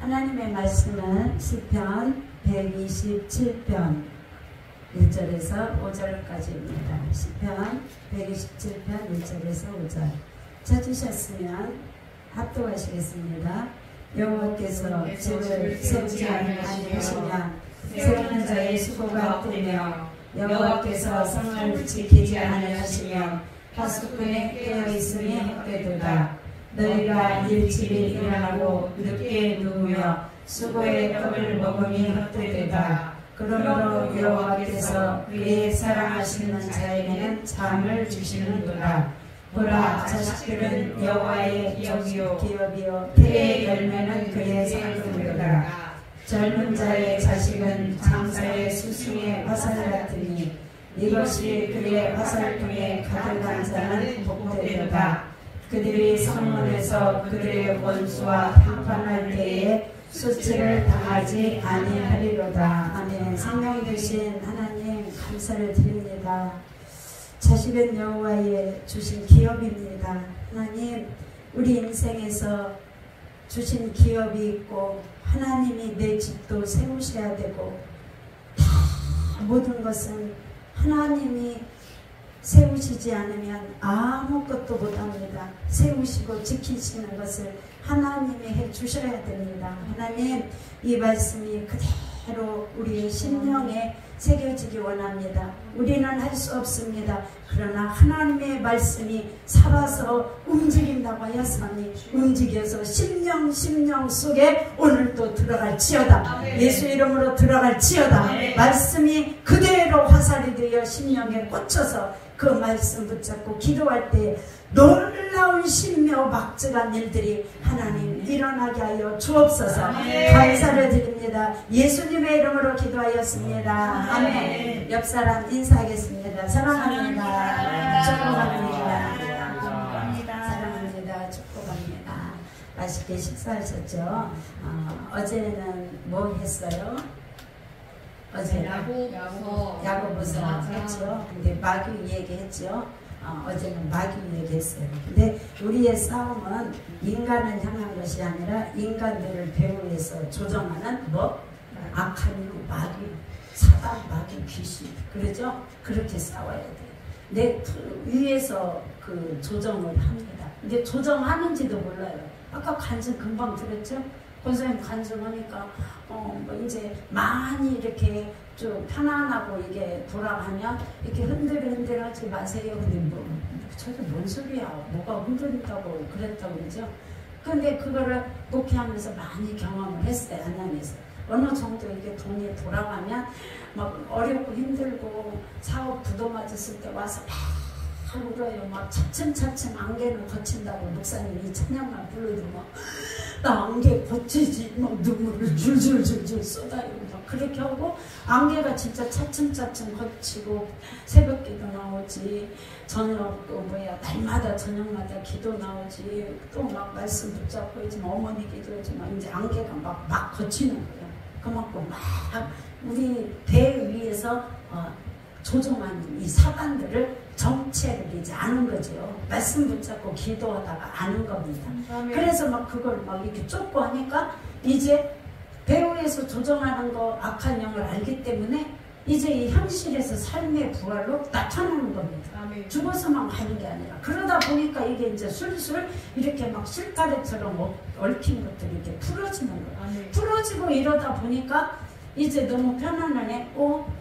하나님의 말씀은 시편 127편 1절에서 5절까지입니다. 시편 127편 1절에서 5절 찾으셨으면 합독하시겠습니다. 여호와께서 집을 세우지 아니하시며 세우는 자의 수고가 뜨며 여호와께서 성을 지키지 아니하시며 파수꾼에 깨어있음이 헛되도다. 너희가 일찍이 일어나고 늦게 누우며 수고의 떡을 먹음이 헛되도다. 그러므로 여호와께서 그의 사랑하시는 자에게는 잠을 주시는도다. 보라, 자식들은 여호와의 기업이요 태의 열매는 그의 상급이로다. 젊은 자의 자식은 장사의 수승의 화살 같으니 이것이 그의 화살통에 가득한 자는 복되도다. 그들이 성문에서 그들의 원수와 평판할 때에 수치를 당하지 아니하리로다. 아멘. 생명 되신 하나님 감사를 드립니다. 자식은 여호와의 주신 기업입니다. 하나님, 우리 인생에서 주신 기업이 있고 하나님이 내 집도 세우셔야 되고 다 모든 것은 하나님이 세우시지 않으면 아무것도 못합니다. 세우시고 지키시는 것을 하나님이 해주셔야 됩니다. 하나님, 이 말씀이 그대로 우리의 심령에 새겨지기 원합니다. 우리는 할 수 없습니다. 그러나 하나님의 말씀이 살아서 움직인다고 하였으니 움직여서 심령 속에 오늘도 들어갈지어다. 예수 이름으로 들어갈지어다. 말씀이 그대로 화살이 되어 심령에 꽂혀서 그 말씀 붙잡고 기도할 때 놀라운 신묘막측한 일들이 하나님 일어나게 하여 주옵소서. 감사를 드립니다. 예수님의 이름으로 기도하였습니다. 아멘. 옆 사람 인사하겠습니다. 사랑합니다. 축복합니다. 사랑합니다. 축복합니다. 맛있게 식사하셨죠? 어제는 뭐 했어요? 어제 야고보서 했죠. 근데 마귀 얘기했죠. 어제는 마귀 얘기했어요. 근데 우리의 싸움은 인간을 향한 것이 아니라 인간들을 배후에서 조정하는 뭐? 악한 놈, 마귀, 사단, 마귀, 귀신. 그러죠? 그렇게 싸워야 돼요. 내 위에서 그 조정을 합니다. 근데 조정하는지도 몰라요. 아까 간증 금방 들었죠? 권사님 간증하니까 뭐 이제 많이 이렇게 좀 편안하고 이게 돌아가면 이렇게 흔들흔들하지 마세요. 근데 뭐 저게 뭔 소리야? 뭐가 흔들린다고 그랬다고 그러죠? 근데 그거를 목회하면서 많이 경험을 했어요. 안양에서. 어느 정도 이게 돈이 돌아가면 막 어렵고 힘들고 사업 부도 맞았을 때 와서 막 울어요. 막 차츰차츰 안개는 거친다고 목사님이 찬양만 불러도 나 안개 거치지 막 눈물을 줄줄줄줄 쏟아요. 막 그렇게 하고 안개가 진짜 차츰차츰 거치고 새벽기도 나오지, 저녁 날마다 저녁마다 기도 나오지, 또 막 말씀 붙잡고 있지만 어머니 기도하지만 이제 안개가 막 거치는 거예요. 그만큼 막 우리 배 위에서 조종하는 이 사단들을 정체를 이제 아는 거죠. 말씀 붙잡고 기도하다가 아는 겁니다. 그래서 막 그걸 막 이렇게 쫓고 하니까 이제 배후에서 조정하는 거 악한 영을 알기 때문에 이제 이 현실에서 삶의 부활로 나타나는 겁니다. 죽어서만 가는 게 아니라 그러다 보니까 이게 이제 술술 이렇게 막 실가래처럼 얽힌 것들이 이렇게 풀어지는 거예요. 풀어지고 이러다 보니까 이제 너무 편안하네.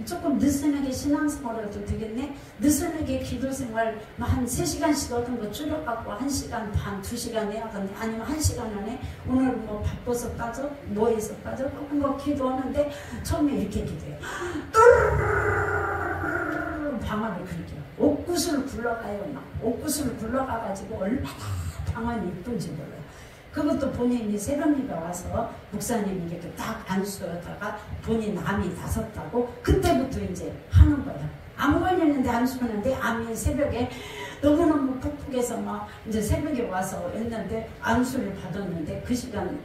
조금 느슨하게 신앙생활 해도 되겠네. 느슨하게 기도생활 한 3시간씩 얻은 거 줄여갖고 1시간 반, 2시간 해야겠네. 아니면 1시간 안에 오늘 뭐 바빠서 빠져? 뭐해서 빠져? 뭐 기도하는데 처음에 이렇게 기도해요. 방언을 그렇게 옥구슬 굴러가요. 막 옥구슬 굴러가가지고 얼마나 방언이 이쁜지 몰라요. 그것도 본인이 새벽녘에 와서 목사님이 이렇게 딱 안수하다가 본인 암이 나섰다고 그때부터 이제 하는 거야. 암 걸렸는데 안수하는데 암이 새벽에 너무너무 푹푹해서 막 이제 새벽에 와서 했는데 안수를 받았는데 그 시간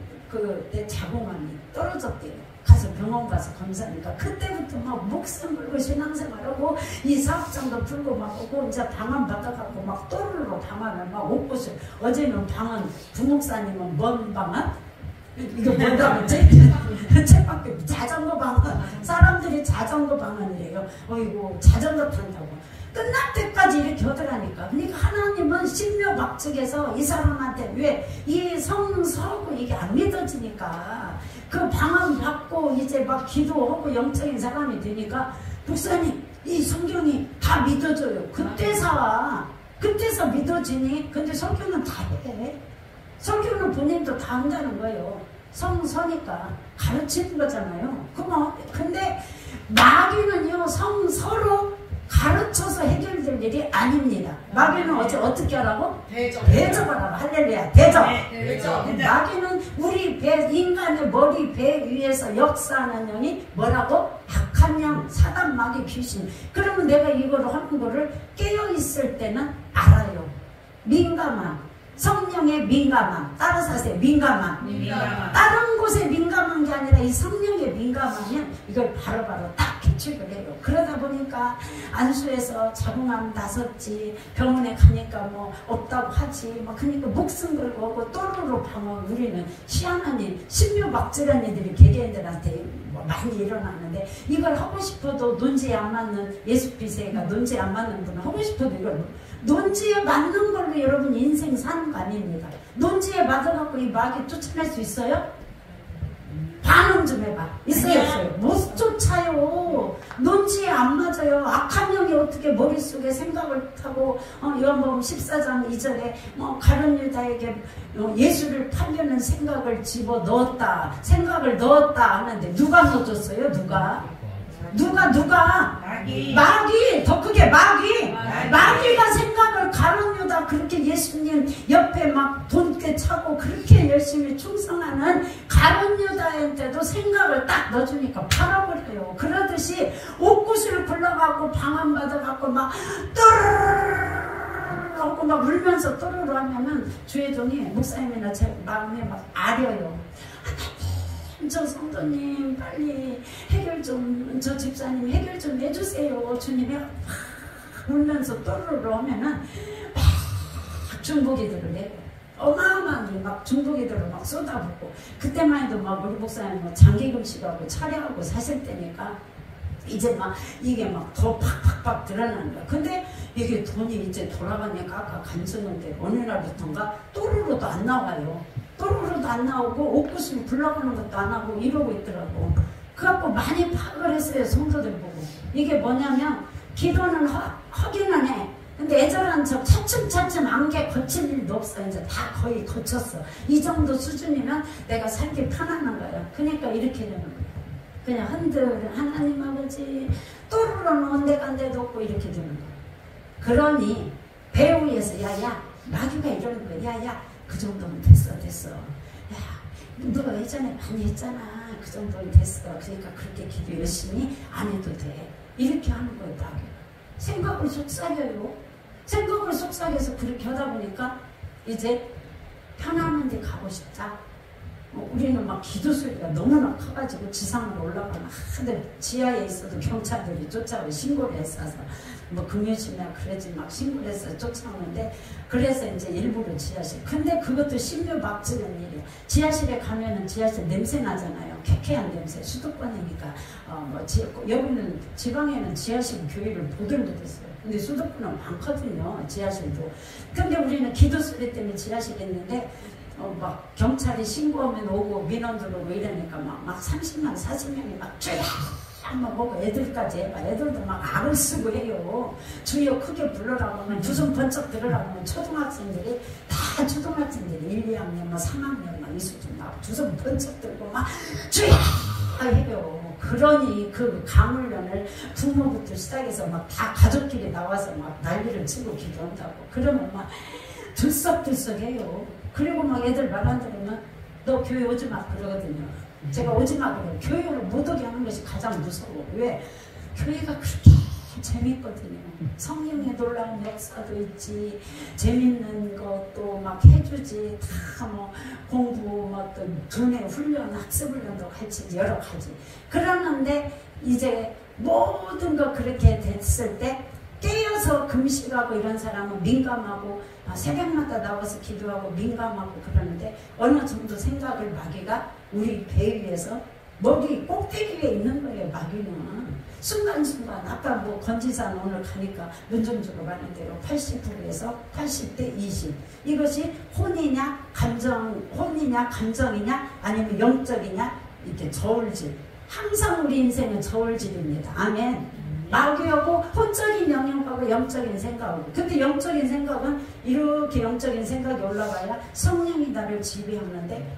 내 자궁암이 떨어졌대요. 가서 병원 가서 검사하니까 그때부터 막 목숨 걸고 신앙생활하고 이 사업장도 풀고 막 오고 이제 방언 받아갖고 막 또르르 방언을 막 옷곳을 어제는 방언 부목사님은 뭔 방언? 이거 뭐라고 했지? 책밖에 자전거 방안. 사람들이 자전거 방안이래요. 어이구 자전거 탄다고. 끝날 때까지 이렇게 하더라니까. 그러니까 하나님은 신묘막측에서 이 사람한테 왜 이 성서고 이게 안 믿어지니까 그 방언 받고 이제 막 기도하고 영적인 사람이 되니까 목사님 이 성경이 다 믿어져요. 그때서 믿어지니. 근데 성경은 다 해. 성경은 본인도 다 한다는 거예요. 성서니까 가르치는 거잖아요. 근데 마귀는요 성서로 가르쳐서 해결될 일이 아닙니다. 마귀는 어떻게 하라고? 대접하라고. 할렐루야. 대접. 마귀는 우리 배, 인간의 머리 배 위에서 역사하는 영이 뭐라고? 악한 영, 사단, 마귀, 귀신. 그러면 내가 이거를 하는 거를 깨어있을 때는 알아요. 민감함. 성령의 민감함. 따라서 하세요. 민감함. 다른 곳에 민감한 게 아니라 이 성령에 민감하면 이걸 바로바로 딱 캐치를 해요. 그러다 보니까 안수에서 자궁암 나섰지, 병원에 가니까 뭐 없다고 하지, 막 그러니까 목숨 걸고 오고 또르르 방황. 우리는 희한한 일, 신묘막절한 일들이 개개인들한테 뭐 많이 일어나는데 이걸 하고 싶어도 논지에 안 맞는 예수피세가 논지에 안 맞는 분은 하고 싶어도 이걸 논지에 맞는 걸로 여러분 인생 사는 거 아닙니다. 논지에 맞아갖고 이 마귀 쫓아낼 수 있어요? 반응 좀 해봐. 있어요? 없어요? 못 쫓아요. 논지에 안 맞아요. 악한 영이 어떻게 머릿속에 생각을 타고 요한복음 14장 2절에 가룟 유다에게 예수를 팔려는 생각을 집어넣었다. 생각을 넣었다 하는데 누가 넣어줬어요? 누가? 마귀. 더 크게 마귀가 생각을 가룟 유다 그렇게 예수님 옆에 막 돈깨 차고 그렇게 열심히 충성하는 가룟 유다한테도 생각을 딱 넣어주니까 팔아버려요. 그러듯이 옥구슬 굴러가고 방언 받아갖고 막 또르르르 하고 막 울면서 또르르 하면은 주의 종이 목사님이나 제 마음에 막 아려요. 저 성도님 빨리 해결 좀, 저 집사님 해결 좀 해주세요. 주님이 막 울면서 또르르 하면은 막 중보기도를 해요. 어마어마하게 막 중보기도를 막 쏟아붓고 그때만 해도 막 우리 목사님 뭐 장기금식하고 차례하고 사실 때니까 이제 막 이게 막 더 팍팍팍 드러나는 거야. 근데 이게 돈이 이제 돌아가니까 아까 간증인데 어느 날부터인가 또르르도 안 나와요. 또르르도 안 나오고 옥구슬 굴러가는 것도 안 하고 이러고 있더라고. 그래갖고 많이 파악을 했어요. 성도들 보고. 이게 뭐냐면 기도는 하기는 해. 근데 애절한 척 차츰차츰 안개 거칠 일도 없어. 이제 다 거의 거쳤어. 이 정도 수준이면 내가 살기 편안한 거야. 그러니까 이렇게 되는 거야. 그냥 흔들 하나님 아버지 또르르는 온데간데도 없고 이렇게 되는 거야. 그러니 배우에서 야야 마귀가 이러는 거야. 야야 그 정도면 됐어. 야, 너가 예전에 많이 했잖아. 그 정도는 됐어. 그러니까 그렇게 기도 열심히 안 해도 돼. 이렇게 하는 거예요, 마귀. 생각을 속삭여요. 생각을 속삭여서 그렇게 하다 보니까 이제 편안한 데 가고 싶다. 우리는 막 기도 소리가 너무나 커가지고 지상으로 올라가면 근데 지하에 있어도 경찰들이 쫓아오고 신고를 했어서 뭐 금요심이나 그러지 막 신고를 해서 쫓아오는데 그래서 이제 일부러 지하실. 근데 그것도 신묘막지는 일이야. 지하실에 가면은 지하실 냄새 나잖아요. 쾌쾌한 냄새. 수도권이니까 여기는 지방에는 지하실 교회를 보들 못했어요. 근데 수도권은 많거든요. 지하실도. 근데 우리는 기도 소리 때문에 지하실에 있는데 막 경찰이 신고하면 오고 민원 들어오고 이러니까 막 30명 40명이 막 쫙 한번 보고 애들까지 해봐. 애들도 막 악을 쓰고 해요. 주여 크게 불러라고 하면 두 손 번쩍 들으라고 하면 초등학생들이 다 초등학생들이 1, 2학년 막 3학년 막 이 수준 막 두 손 번쩍 들고 막 주여 해요. 그러니 그 강훈련을 부모부터 시작해서 막 다 가족끼리 나와서 막 난리를 치고 기도한다고. 그러면 막 들썩들썩 해요. 그리고 막 애들 말 안 들으면 너 교회 오지 마 그러거든요. 제가 오지 마 그래요. 교회를 못 오게 하는 것이 가장 무서워. 왜? 교회가 그렇게 재밌거든요. 성령의 놀라운 역사도 있지, 재밌는 것도 막 해주지, 다 뭐 공부, 뭐 또 두뇌 훈련, 학습 훈련도 같이 여러 가지. 그러는데 이제 모든 거 그렇게 됐을 때 깨어서 금식하고 이런 사람은 민감하고 새벽마다 나와서 기도하고 민감하고 그러는데 어느 정도 생각을 마귀가 우리 배 위에서 머리 꼭대기 위에 있는 거예요. 마귀는 순간순간 아까 뭐 건지산 오늘 가니까 문정주로 가는 대로 80%에서 80대 20 이것이 혼이냐 감정이냐 아니면 영적이냐 이렇게 저울질. 항상 우리 인생은 저울질입니다. 아멘. 마귀하고 혼적인 영역하고 영적인 생각하고. 근데 영적인 생각은 이렇게 영적인 생각이 올라가야 성령이 나를 지배하는데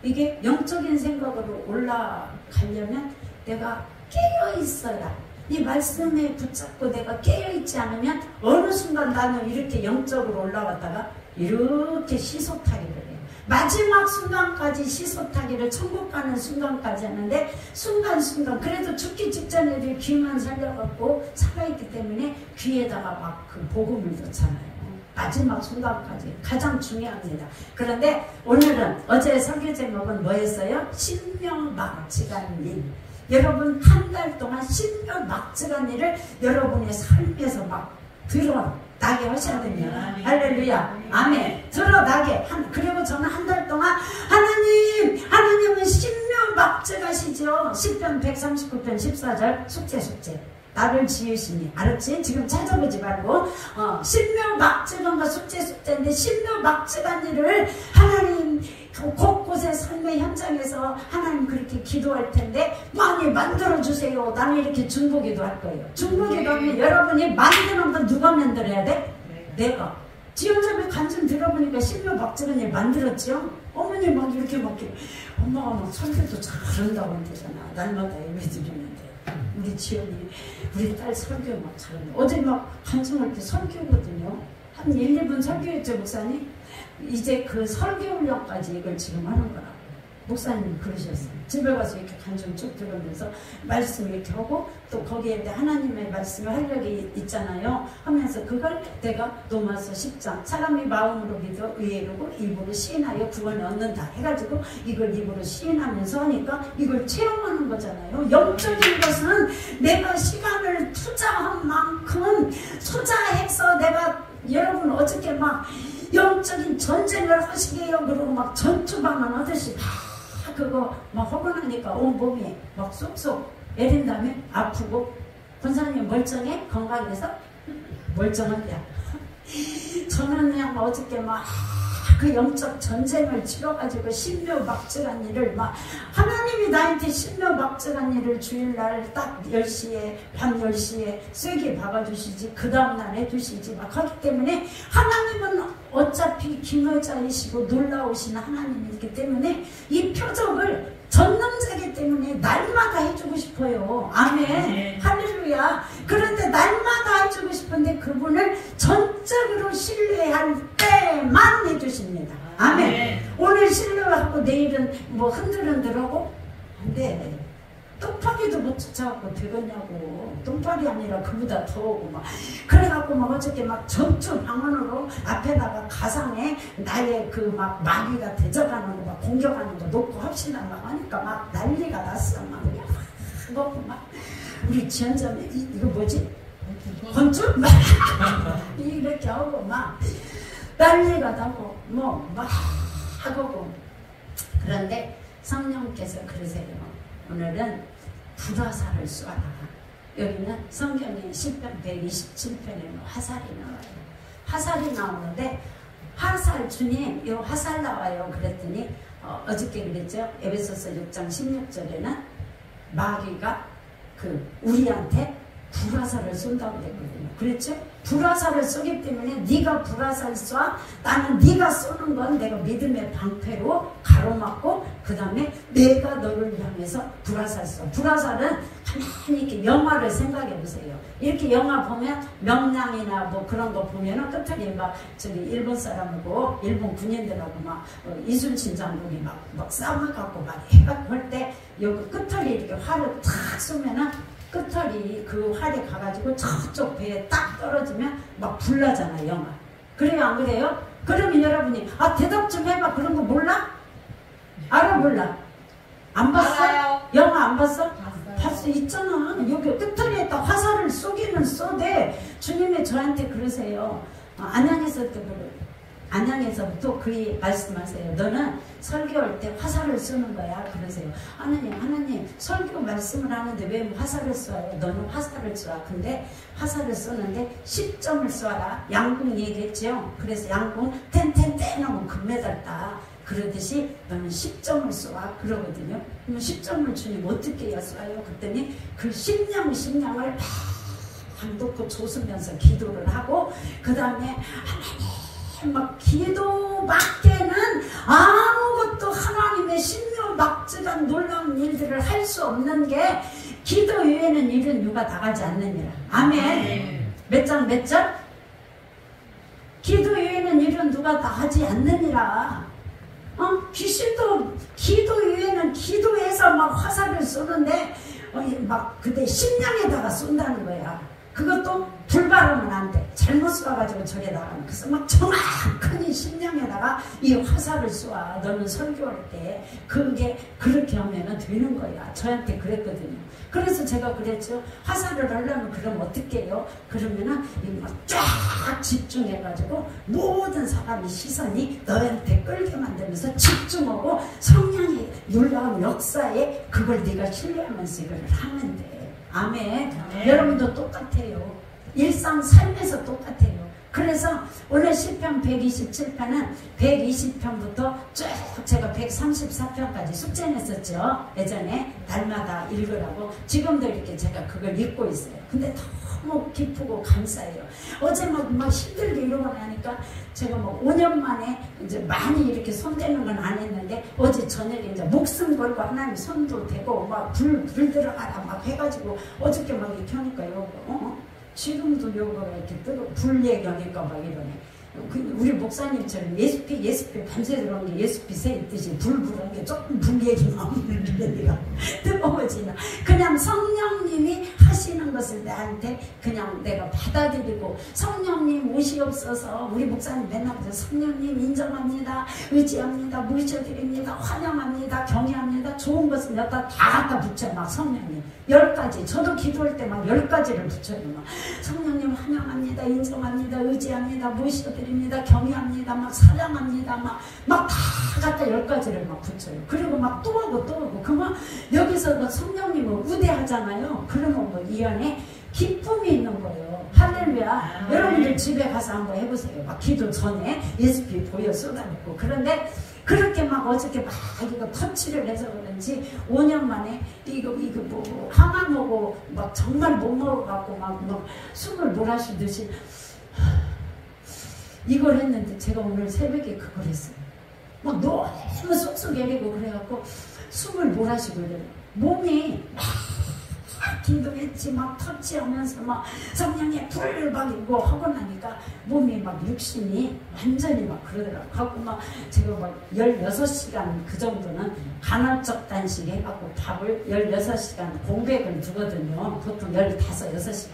이게 영적인 생각으로 올라가려면 내가 깨어있어야 이 말씀에 붙잡고 내가 깨어있지 않으면 어느 순간 나는 이렇게 영적으로 올라갔다가 이렇게 시소타기를 해요. 마지막 순간까지 시소타기를 천국 가는 순간까지 하는데 순간순간 그래도 죽기 직전에 귀만 살려갖고 살아있기 때문에 귀에다가 막 그 복음을 넣잖아요. 마지막 순간까지 가장 중요합니다. 그런데 오늘은 어제 설교 제목은 뭐였어요? 신묘막측한 일. 여러분 한 달 동안 신묘막측한 일을 여러분의 삶에서 막 드러나게 하셔야 됩니다. 할렐루야. 아멘. 드러나게. 그리고 저는 한 달 동안 하나님은 신묘막측하시죠. 시편 139편 14절 숙제. 나를 지으시니. 알았지? 지금 찾아보지 말고 신묘막측한과 숙제인데 신묘막측한 일을 하나님 곳곳의 삶의 현장에서 하나님 그렇게 기도할 텐데 많이 만들어주세요. 나는 이렇게 중보기도 할 거예요. 중보기도 하면 여러분이 만드는 건 누가 만들어야 돼? 내가. 지원자의 간증 들어보니까 신묘막측한 일 만들었죠? 어머니 막 이렇게 막 엄마가 막 설교도 잘한다고 한대잖아. 날마다 예배 드리는데 우리 지연이 우리 딸 설교 막 잘하네. 어제 막 간증할 때 설교거든요. 한 1, 2분 설교했죠 목사님? 이제 그 설교 훈련까지 이걸 지금 하는 거라고 목사님 그러셨어요. 집에 가서 이렇게 간증 쭉 들으면서 말씀 이렇게 하고 또 거기에 하나님의 말씀을 활력이 있잖아요. 하면서 그걸 내가 로마서 10장 사람이 마음으로 믿어 의로 입으로 시인하여 구원을 얻는다 해가지고 이걸 입으로 시인하면서 하니까 이걸 체험하는 거잖아요. 영적인 것은 내가 시간을 투자한 만큼 투자해서 내가 여러분 어저께 막 영적인 전쟁을 하시게요. 그러고 막 전투방을 하듯이 막 그거 막 하고 나니까 온 몸이 막 쏙쏙 애린 다음에 아프고 권사님 멀쩡해? 건강해서? 멀쩡한데 저는 그냥 어저께 막 그 영적 전쟁을 치러가지고 신묘막측한 일을 막 하나님이 나한테 신묘막측한 일을 주일날 딱 10시에 밤 10시에 쐐기 박아주시지 그 다음날 해주시지 막 하기 때문에 하나님은 어차피 김여자이시고 놀라우신 하나님이기 때문에 이 표적을 전능자이기 때문에 날마다 해주고 싶어요. 아멘. 할렐루야. 그런데 날마다 해주고 싶은데 그분을 전적으로 신뢰할 때만 해주십니다. 아멘. 오늘 신뢰하고 내일은 뭐 흔들흔들하고 근데 똥파리도 못 쫓아갖고 되겠냐고. 똥파리 아니라 그보다 더 오고 막 그래갖고 막 어저께 막 전투 방언으로 앞에다가 가상에 나의 그 막 마귀가 대적하는 거 막 공격하는 거 놓고 합시다 막 하니까 막 난리가 났어. 막 그거 막 우리 지연자매 이거 뭐지? 건축? 막 이렇게 하고 막 난리가 나고 뭐 막 하고 그런데 성령께서 그러세요. 오늘은 불화살을 쏘아라. 여기는 성경의 시편 127편에 화살이 나와요. 화살이 나오는데 화살 주님 이 화살 나와요. 그랬더니 어저께 그랬죠. 에베소서 6장 16절에는 마귀가 그 우리한테 불화살을 쏜다고 그랬거든요. 그랬죠? 불화살을 쏘기 때문에 네가 불화살 쏴 나는 네가 쏘는 건 내가 믿음의 방패로 가로막고 그 다음에 내가 너를 향해서 불화살 쏴. 불화살은 가만히 이렇게 영화를 생각해 보세요. 이렇게 영화 보면 명량이나 뭐 그런 거 보면은 끝에 막 저기 일본 사람하고 일본 군인들하고 막 이순신 장군이 막 싸움갖고 막 해갖고 할 때 여기 끝털이 이렇게 활을 탁 쏘면은 끝털이 그 활에 가가지고 저쪽 배에 딱 떨어지면 막 불나잖아 영화. 그래요 안 그래요? 그러면 여러분이 대답 좀 해봐. 그런 거 몰라? 알아 몰라? 안 봤어? 알아요. 영화 안 봤어? 봤어. 있잖아. 여기 끝털이에다 화살을 쏘기는 쏘되 주님이 저한테 그러세요. 안양에서 때 안양에서부터 그 말씀하세요. 너는 설교할 때 화살을 쏘는 거야. 그러세요. 하나님 설교 말씀을 하는데 왜 화살을 쏘아요? 너는 화살을 쏘아. 근데 화살을 쏘는데 10점을 쏘아라. 양궁 얘기했죠. 그래서 양궁 땡땡땡 하면 금메달 따. 그러듯이 너는 10점을 쏘아. 그러거든요. 그러면 10점을 주님 어떻게 해야 쏘아요? 그랬더니 그 심령을 막 놓고 조으면서 기도를 하고 그 다음에 하나님 막 기도밖에는 아무것도 하나님의 신묘막측한 놀라운 일들을 할 수 없는 게 기도 외에는 일은 누가 나가지 않느니라. 아멘. 몇 장 몇 절? 기도 외에는 일은 누가 나가지 않느니라. 귀신도 기도 외에는 기도해서 막 화살을 쏘는데 막 그때 심령에다가 쏜다는 거야. 그것도 불바르면 안 돼. 잘못 쏴가지고 저게 나가면. 그래서 막 정확하니 심령에다가 이 화살을 쏘아. 너는 설교할 때 그게 그렇게 하면 되는 거야. 저한테 그랬거든요. 그래서 제가 그랬죠. 화살을 하려면 그럼 어떻게 해요? 그러면은 막 쫙 집중해가지고 모든 사람의 시선이 너한테 끌게 만들면서 집중하고 성령의 놀라운 역사에 그걸 네가 신뢰하면서 이걸 하면 돼. 아멘. 여러분도 똑같아요. 일상 삶에서 똑같아요. 그래서 오늘 시편 127편은 120편부터 쭉 제가 134편까지 숙제냈었죠. 예전에 날마다 읽으라고. 지금도 이렇게 제가 그걸 읽고 있어요. 근데 너무 기쁘고 감사해요. 어제 막 힘들게 이러고 나니까 제가 뭐 5년 만에 이제 많이 이렇게 손대는 건 안 했는데 어제 저녁에 이제 목숨 걸고 하나님 손도 대고 막 불 들어가라 막 해가지고 어저께 막 이렇게 하니까 요거 지금도 요거가 이렇게 뜨거 불 얘기하니까 막 이러네. 우리 목사님처럼 예수피 밤새 들어온 게 예수피새 있듯이 불불한 게 조금 불 얘기만 없는데 내가 뜨거워지나. 그냥 성령님이 하시는 것을 나한테 그냥 내가 받아들이고 성령님 오시옵소서. 우리 목사님 맨날 성령님 인정합니다. 의지합니다. 모셔드립니다. 환영합니다. 경외합니다. 좋은 것은 여기다 다 갖다 붙여. 막 성령님 10가지. 저도 기도할 때 막 10가지를 붙여요. 막 성령님 환영합니다. 인정합니다. 의지합니다. 모셔드립니다. 경외합니다. 막 사랑합니다. 막 다 갖다 10가지를 막 붙여요. 그리고 막 또 하고 또 하고. 그러면 여기서 막 성령님을 우대하잖아요. 그러면 뭐 이 안에 기쁨이 있는 거예요. 할렐루야. 여러분들 집에 가서 한번 해보세요. 막 기도 전에 예수피 보여 쏟아붓고. 그런데 그렇게 막 어저께 막 이거 터치를 해서 그런지 5년 만에 이거 뭐 하나 먹고 막 정말 못 먹어갖고 막 숨을 몰아쉬듯이 이걸 했는데 제가 오늘 새벽에 그걸 했어요. 막 너무 쏙쏙 내리고 그래갖고 숨을 몰아쉬고 이래요. 몸이 막 기도했지 막 터치하면서 막 성령의 불을 받고 하고 나니까 몸이 막 육신이 완전히 막 그러더라고. 하고 막 제가 막 16시간 그 정도는 간헐적 단식 해갖고 밥을 16시간 공백을 두거든요. 보통 15, 6시간.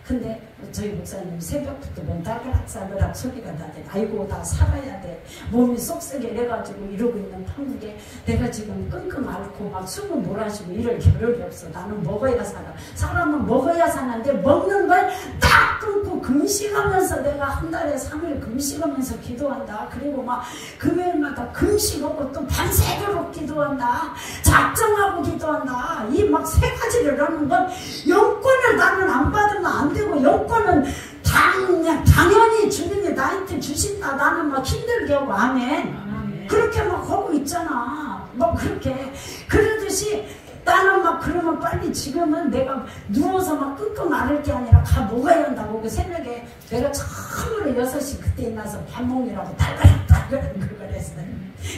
근데 저희 목사님 새벽부터 맨 따그락따그락 소리가 나대. 아이고 나 살아야 돼. 몸이 쏙쏙 이래가지고 이러고 있는 판국에 내가 지금 끙끙 앓고 막 숨을 몰아쉬고 이럴 겨를이 없어. 나는 먹어야 살아. 사람은 먹어야 사는데 먹는 걸 딱 끊고 금식하면서 내가 한 달에 3일 금식하면서 기도한다. 그리고 막 금요일마다 금식하고 또 밤새도록 기도한다. 작정하고 기도한다. 이 막 3가지를 하는 건 영권을 나는 안 받으면 안 되고 영권은 당연히 주님이 나한테 주신다. 나는 막 힘들게 하고 아멘. 그렇게 막 하고 있잖아. 막 그렇게 그러듯이 나는 막 그러면 빨리 지금은 내가 누워서 막 끙끙 앓을 게 아니라 가 먹어야 한다고. 그 새벽에 내가 처음으로 6시 그때 일어나서 밥 먹느라고 딸깍딸깍 그걸 했어요.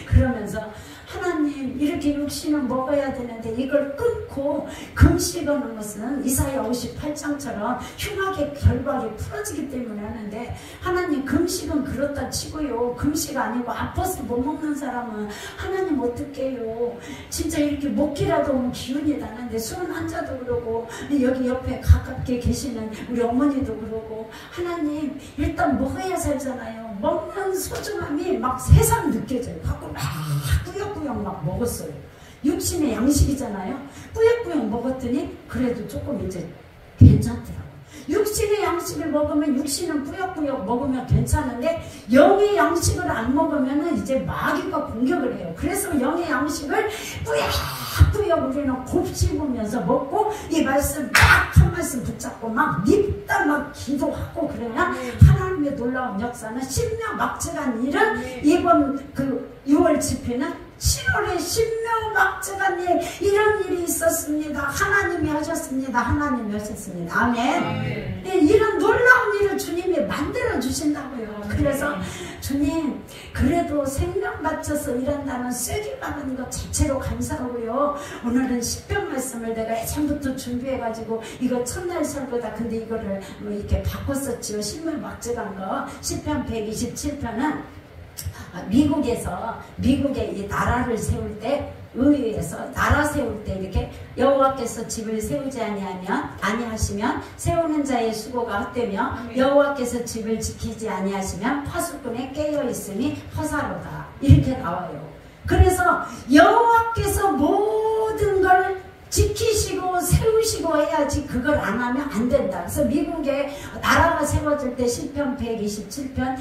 그러면서 하나님 이렇게 육신은 먹어야 되는데 이걸 끊고 금식하는 것은 이사야 58장처럼 흉악의 결박이 풀어지기 때문에 하는데 하나님 금식은 그렇다 치고요. 금식 아니고 아파서 못 먹는 사람은 하나님 어떻게 해요. 진짜 이렇게 먹기라도 오면 기운이 나는데 술은 한 잔도 그러고 여기 옆에 가깝게 계시는 우리 어머니도 그러고 하나님 일단 먹어야 살잖아요. 먹는 소중함이 막 세상 느껴져요. 갖고 막 꾸역꾸역 막 먹었어요. 육신의 양식이잖아요. 꾸역꾸역 먹었더니 그래도 조금 이제 괜찮더라고. 육신의 양식을 먹으면 육신은 꾸역꾸역 먹으면 괜찮은데 영의 양식을 안 먹으면 이제 마귀가 공격을 해요. 그래서 영의 양식을 꾸역꾸역 우리는 곱씹으면서 먹고 이 말씀 딱 한 말씀 붙잡고 막 밉다 막 기도하고 그러면 하나님의 놀라운 역사는 신명막측한 일은 이번 그 6월 집회는 7월에 신명막측한 일 이런 일이 있었습니다. 하나님이 하셨습니다. 하나님이 하셨습니다. 아멘. 네, 이런 놀라운 일을 주님이 만들어 주신다고요. 그래서 주님 그래도 생명 바쳐서 일한다는 쐐기 박은 것 자체로 감사하고요. 오늘은 시편 말씀을 내가 예전부터 준비해가지고 이거 첫날 설교다. 근데 이거를 이렇게 바꿨었지요. 신명막측한 거 시편 127편은 미국의 이 나라를 세울 때 의회에서 나라 세울 때 이렇게 여호와께서 집을 세우지 아니하시면 세우는 자의 수고가 헛되며 여호와께서 집을 지키지 아니하시면 파수꾼에 깨어 있으니 허사로다 이렇게 나와요. 그래서 여호와께서 모든 걸 지키시고 세우시고 해야지 그걸 안 하면 안 된다. 그래서 미국의 나라가 세워질 때 시편 127편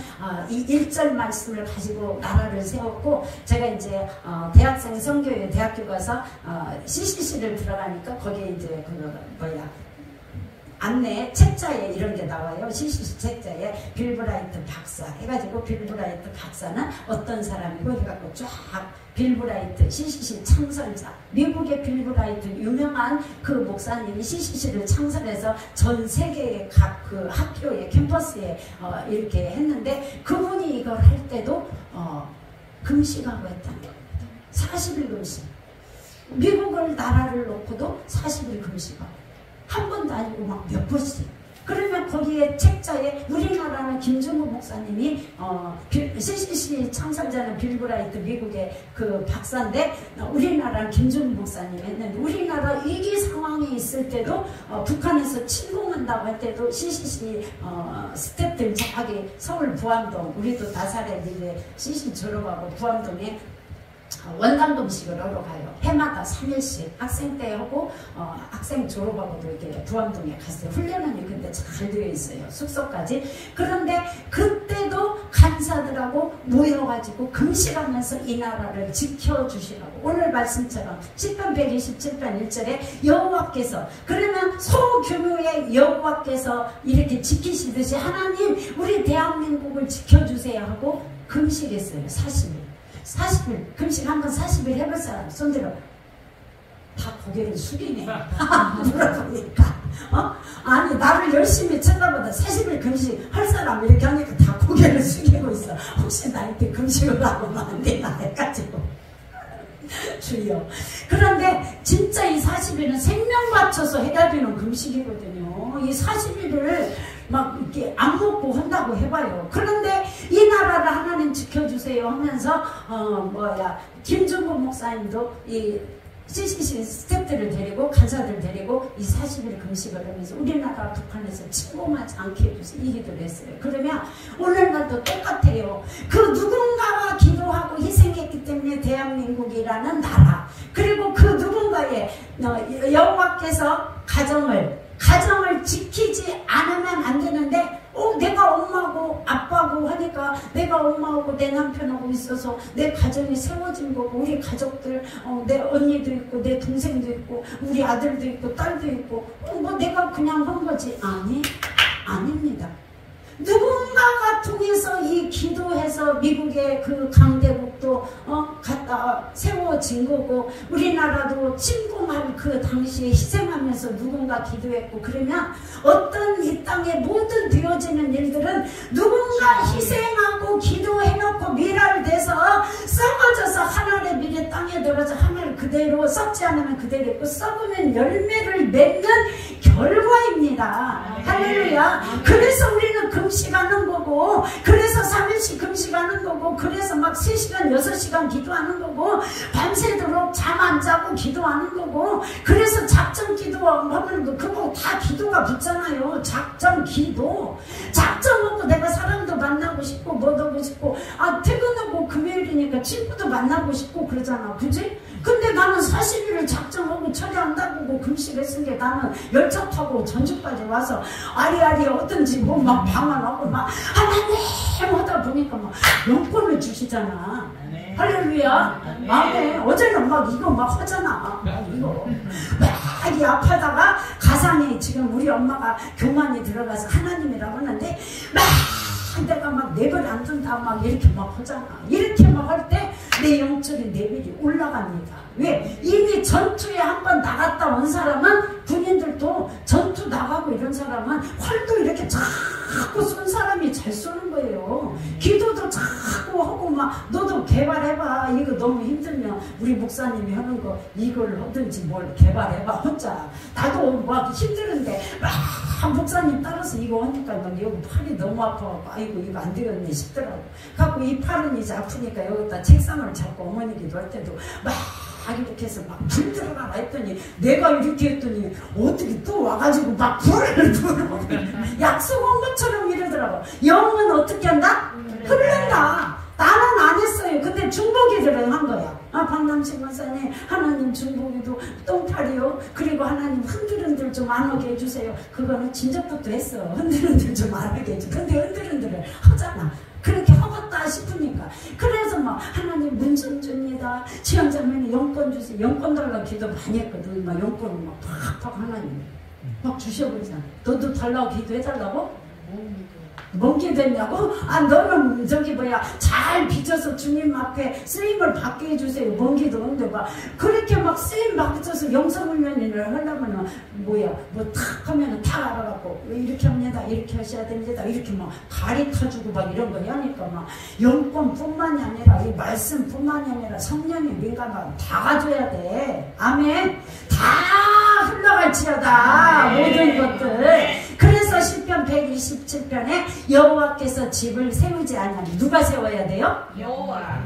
이 1절 말씀을 가지고 나라를 세웠고 제가 이제 대학생 선교회 대학교 가서 CCC를 들어가니까 거기에 이제 안내 책자에 이런 게 나와요. CCC 책자에 빌브라이트 박사 해가지고 빌브라이트 박사는 어떤 사람이고 해갖고 쫙 빌브라이트 CCC 창설자 미국의 빌브라이트 유명한 그 목사님이 CCC를 창설해서 전 세계의 각 그 학교에 캠퍼스에 이렇게 했는데 그분이 이걸 할 때도 금식하고 했다는 겁니다. 40일 금식. 미국을 나라를 놓고도 40일 금식하고 한 번도 아니고 막 몇 번씩. 그러면 거기에 책자에 우리나라는 김준호 목사님이 CCC 창설자는 빌브라이트 미국의 그 박사인데 우리나라는 김준호 목사님이 했는데 우리나라 위기 상황이 있을 때도 북한에서 침공한다고 할 때도 CCC 스태프들 저기 서울 부암동 우리도 다살에 이제 CCC 졸업하고 부암동에 원당금식을 하러 가요. 해마다 3일씩 학생 때 하고 학생 졸업하고도 이렇게 부암동에 갔어요. 훈련은 근데 잘 되어 있어요. 숙소까지. 그런데 그때도 간사들하고 모여가지고 금식하면서 이 나라를 지켜주시라고 오늘 말씀처럼 시편 127편 1절에 여호와께서 그러면 소규모의 여호와께서 이렇게 지키시듯이 하나님 우리 대한민국을 지켜주세요 하고 금식했어요. 40일 금식 한번 40일 해볼 사람 손들어. 다 고개를 숙이네. 물어보니까 아니 나를 열심히 쳐다보다 40일 금식 할 사람 이렇게 하니까 다 고개를 숙이고 있어. 혹시 나한테 금식을 하고 안 되나 해가지고 주여. 그런데 진짜 이 40일은 생명 맞춰서 해야 되는 금식이거든요. 이 40일을 막 이렇게 안 먹고 한다고 해봐요. 그런데 이 나라를 하나님 지켜주세요 하면서 김준국 목사님도 이 CCC 스태프들을 데리고 간사들 데리고 이 40일 금식을 하면서 우리나라 북한에서 침공하지 않게 해주세요 이 기도를 했어요. 그러면 오늘날도 똑같아요. 그 누군가가 기도하고 희생했기 때문에 대한민국이라는 나라 그리고 그 누군가의 여호와께서 가정을 지키지 않으면 안 되는데 내가 엄마고 아빠고 하니까 내가 엄마하고 내 남편하고 있어서 내 가정이 세워진 거고 우리 가족들 내 언니도 있고 내 동생도 있고 우리 아들도 있고 딸도 있고 내가 그냥 한 거지. 아닙니다. 누군가가 통해서 이 기도해서 미국의 그 강대국도 갖다 세워진 거고 우리나라도 침공할 그 당시에 희생하면서 누군가 기도했고 그러면 어떤 이 땅에 모든 되어지는 일들은 누군가 희생하고 기도해놓고 밀알돼서 썩어져서 하늘의 미래 땅에 들어서 하늘 그대로 썩지 않으면 그대로 있고 썩으면 열매를 맺는 결과입니다. 할렐루야. 그래서 우리는 금식하는 거고 그래서 3일씩 금식하는 거고 그래서 막 3시간 6시간 기도하는 거고 밤새도록 잠 안 자고 기도하는 거고 그래서 작전 기도하면 그거 다 기도가 붙잖아요. 작전 기도 작정하고 내가 사람도 만나고 싶고 뭐도 하고 싶고 퇴근하고 금요일이니까 친구도 만나고 싶고 그러잖아. 그지? 근데 나는 40일을 작정하고 처리한다고 금식했은 게 나는 열차 타고 전주까지 와서 아리아리 어떤지 뭐 막 방언하고 막 하나님 하다 보니까 막 영권을 주시잖아. 할렐루야. 아멘. 어제는 막 이거 막 하잖아. 이거 막 이 아파다가 가상에 지금 우리 엄마가 교만이 들어가서 하나님이라고 하는데 막 내가 막 내버려 안 둔다 막 이렇게 막 하잖아. 이렇게 막 할 때 내 영적인 레벨이 올라갑니다. 왜? 이미 전투에 한번 나갔다 온 사람은 군인들도 전투 나가고 이런 사람은 활도 이렇게 자꾸 쏜 사람이 잘 쏘는 거예요. 기도도 자꾸 하고 막 너도 개발해봐. 이거 너무 힘들면 우리 목사님이 하는 거 이걸 하든지 뭘 개발해봐 혼자. 나도 막 힘드는데 막 목사님 따라서 이거 하니까 막 여기 팔이 너무 아파갖고 아이고 이거 안 되겠네 싶더라고. 갖고 이 팔은 이제 아프니까 여기다 책상을 잡고 어머니 기도할 때도 막 이렇게 해서 막 불 들어가라 했더니 내가 이렇게 했더니 어떻게 또 와가지고 막 불을 부르고 약속한 것처럼 이러더라고. 영은 어떻게 한다? 흐른다. 나는 안 했어요. 근데 중보기들은 한 거야. 박남식 목사님 하나님 중보기도 똥파리요. 그리고 하나님 흔들흔들 좀 안 오게 해주세요. 그거는 진작부터 했어. 흔들흔들 좀 안 오게 해줘. 근데 흔들흔들을 하잖아. 그렇게 하겠다 싶으니까. 그래서 막 하나님 문 좀 줍니다. 지원자매는 영권 주세요. 영권 달라고 기도 많이 했거든. 막 영권을 막 팍팍 하나님 막 주셔버리잖아. 너도 달라고 기도해달라고? 뭔 기도했냐고? 너는 저기 뭐야 잘 빚어서 주님 앞에 쓰임을 받게 해주세요. 뭔 기도인데 막 그렇게 막 쓰임 받쳐서 영성훈련을 하려면은 뭐야 뭐 탁 하면은 다 알아갖고 이렇게 합니다. 이렇게 하셔야 됩니다. 이렇게 막 가르쳐주고 막 이런 거 하니까 막 영권뿐만이 아니라 이 말씀뿐만이 아니라 성령의 민감함 다 가져야 돼. 아멘. 다 흘러갈지어다. 모든 것들. 그래서 시편 127편에 여호와께서 집을 세우지 않으면 누가 세워야 돼요? 여호와.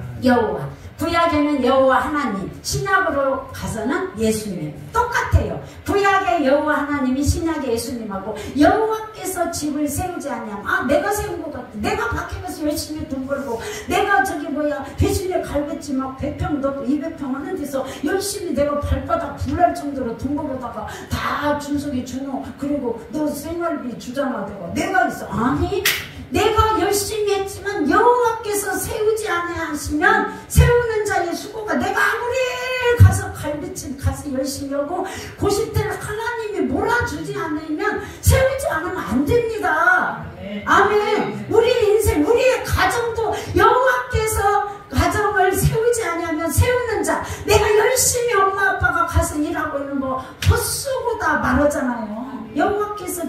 구약에는 여호와 하나님, 신약으로 가서는 예수님. 똑같아요. 구약의 여호와 하나님이 신약의 예수님하고 여호와께서 집을 세우지 않으면 내가 세운 것 같아. 내가 밖에 가서 열심히 돈 벌고 내가 저기 뭐야 배신에 갈겠지 막 100평 넣고 200평 하는 데서 열심히 내가 발바닥 불날 정도로 돈 벌어다가 다 준석이 준호 그리고 너 생활비 주잖아. 내가 있어. 아니 내가 열심히 했지만 여호와께서 세우지 아니하시면 세우는 자의 수고가 내가 아무리 가서 갈비찜 가서 열심히 하고 고시대를 하나님이 몰아주지 않으면 세우지 않으면 안 됩니다. 아멘. 우리 인생 우리의 가정도 여호와께서 가정을 세우지 아니하면 세우는 자. 내가 열심히 엄마 아빠가 가서 일하고 있는 거 헛수고다 말하잖아요. 여호와께서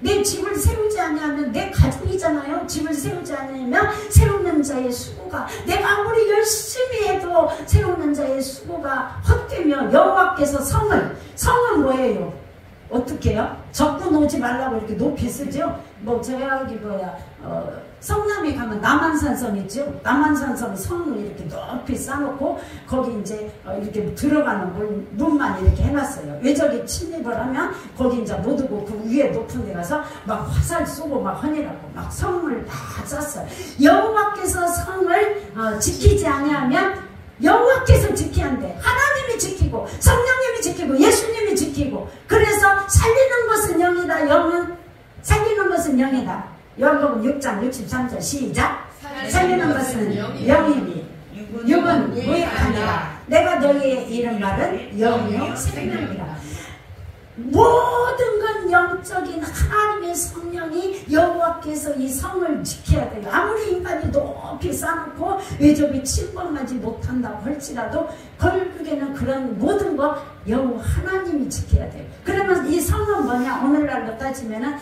내 집을 세우지 아니하면 내 가족이잖아요. 집을 세우지 않으면 세우는 자의 수고가 내가 아무리 열심히 해도 세우는 자의 수고가 헛되며 여호와께서 성은 뭐예요? 어떻게 해요? 적군 오지 말라고 이렇게 높이 쓰죠. 뭐 저기 뭐야 성남에 가면 남한산성 있죠. 남한산성 성을 이렇게 높이 쌓아놓고 거기 이제 이렇게 들어가는 문만 이렇게 해놨어요. 왜 저기 침입을 하면 거기 이제 못 오고 그 위에 높은 데 가서 막 화살 쏘고 막 하니라고 막 성을 다 쌌어요. 여호와께서 성을 지키지 아니하면 여호와께서 지켜야 한대. 하나님이 지키고 성령님이 지키고 예수님이 지키고. 그래서 살리는 것은 영이다. 영은 살리는 것은 영이다. 요한복음 6장 63절 시작. 살리는 것은 영이니 육은 무익하니라. 내가 너희의 이름 말은 영이요 생명이라. 모든 건 영적인 하나님의 성령이 여호와께서 이 성을 지켜야 돼요. 아무리 인간이 높이 쌓아놓고 외적이 침범하지 못한다고 할지라도 결국에는 그런 모든 거 여호와 하나님이 지켜야 돼요. 그러면 이 성은 뭐냐? 오늘날로 따지면은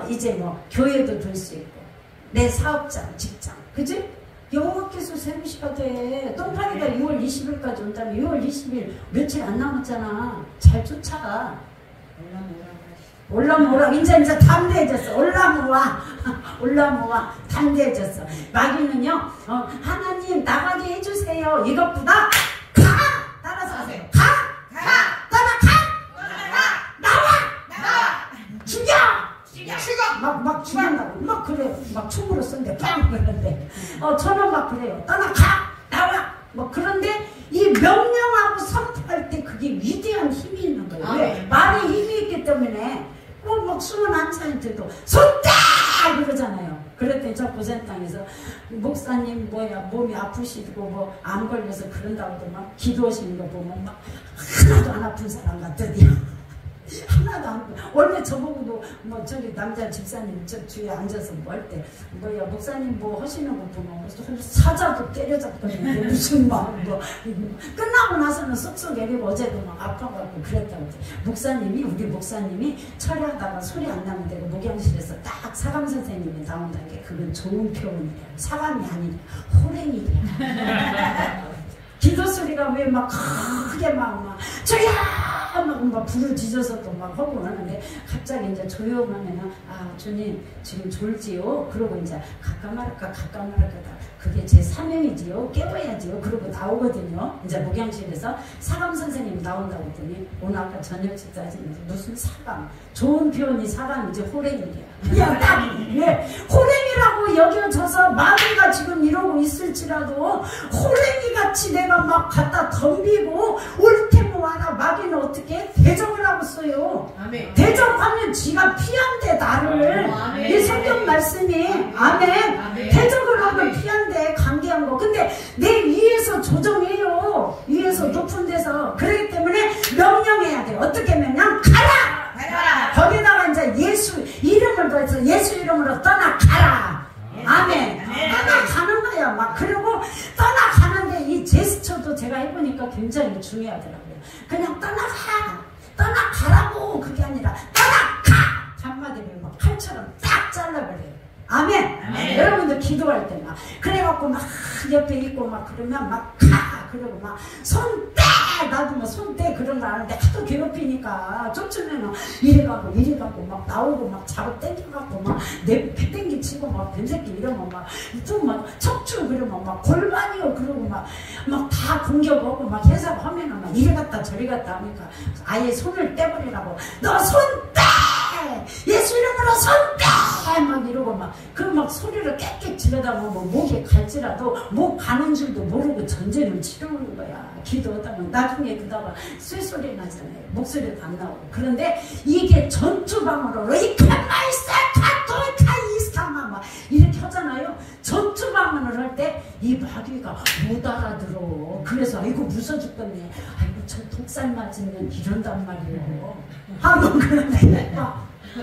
이제 뭐 교회도 될 수 있고 내 사업장, 직장, 그지? 여호와께서 세우시가 돼. 똥파리가 6월 20일까지 온다면 6월 20일 며칠 안 남았잖아. 잘 쫓아가. 올라모라 이제 담대해졌어. 올라모와 담대해졌어. 마귀는요 하나님 나가게 해주세요 이것보다 따라서 하세요. 나와 죽여 막 죽인다고 막 그래요. 막 총으로 쏜대 빵 그러는데 저는 막 그래요. 나와 뭐 그런데 이 명령하고 선포할 때 그게 위대한 힘이 있는 거예요. 왜? 21살인데도 손딱 그러잖아요. 그랬더니 저 고센땅에서 목사님 뭐야 몸이 아프시고 뭐 암 걸려서 그런다고도 막 기도하시는 거 보면 막 하나도 안 아픈 사람 같더니 하나도 안 아픈. 원래 저보고도 뭐 저기 남자 집사님 저 뒤에 앉아서 뭐 할 때 뭐야 목사님 뭐 하시는 거 보면 사자도 때려잡거든요. 무슨 막 뭐 끝나고 나서는 쏙쏙 내리고 어제도 막 아파갖고 그랬다고. 목사님이 우리 목사님이 철회하다가 소리 안 나면 되고 목양실에서 딱 사감 선생님이 나온다는 게 그건 좋은 표현이에요. 사감이 아니라 호랭이래요. 기도 소리가 왜 막 크게 막 저야 막 불을 지져서 또 막 하고 하는데 갑자기 이제 조용하면은 아 주님 지금 졸지요. 그러고 이제 갈까 말까 그게 제 사명이지요. 깨워야지요. 그러고 나오거든요. 이제 목양실에서 사감 선생님 나온다고 했더니 오늘 아까 저녁 식사 하시면서 무슨 사감 좋은 표현이 사감이지 호랭이래요. 그냥 딱 왜 호랭이라고 여겨져서 마귀가 지금 이러고 있을지라도 호랭이같이 내가 막 갖다 덤비고 올 테면 와라. 마귀는 어떻게 대적을 하고 써요. 아멘. 대적하면 지가 피한대 나를. 아멘. 이 성경 말씀이 아멘. 아멘. 대적을 하면 피한대 관계한 거. 근데 내 위에서 조정해요. 위에서 높은 데서. 그렇기 때문에 명령해야 돼. 어떻게 명령? 가라. 거기다가 이제 예수 이름을 더해서 예수 이름으로 떠나가라. 아멘. 떠나가는 거야. 막 그리고 떠나가는데 이 제스처도 제가 해보니까 굉장히 중요하더라고요. 그냥 떠나가라고 그게 아니라 떠나가. 한마디로 막 칼처럼 딱 잘라버려요. 아멘. 아멘. 여러분들 기도할 때 막 그래갖고 막 옆에 있고 막 그러면 막 가. 그러고 막 손 떼. 나도 뭐 손 떼 그런 거 아는데 하도 괴롭히니까 쫓으면 이래가고 막 나오고 막 잡아 땡겨갖고 막 내 배 땡기치고 막 뱀새끼 이러면 막 좀 막 척추 그러면 막 골반이요 그러고 막 다 공격하고 막 해사고 하면은 막 이래 갔다 저리 갔다 하니까 아예 손을 떼버리라고. 너 손 떼! 예수 이름으로 손 떼! 막 이러고 막 그 막 소리를 깨끗 지르다가 뭐 목에 갈지라도 목 가는 줄도 모르고 전쟁을 치르는 거야. 기도하다가 나중에 그다가 쇠소리 나잖아요. 목소리도 안 나오고. 그런데 이게 전투방으로 이카마이사카토이카이스타마 막 이렇게 하잖아요. 전투방언을 할 때 이 마귀가 못 알아들어. 그래서 아이고 무서워 죽겠네. 아이고 저 독살 맞으면 이런단 말이에요. 한번 그런데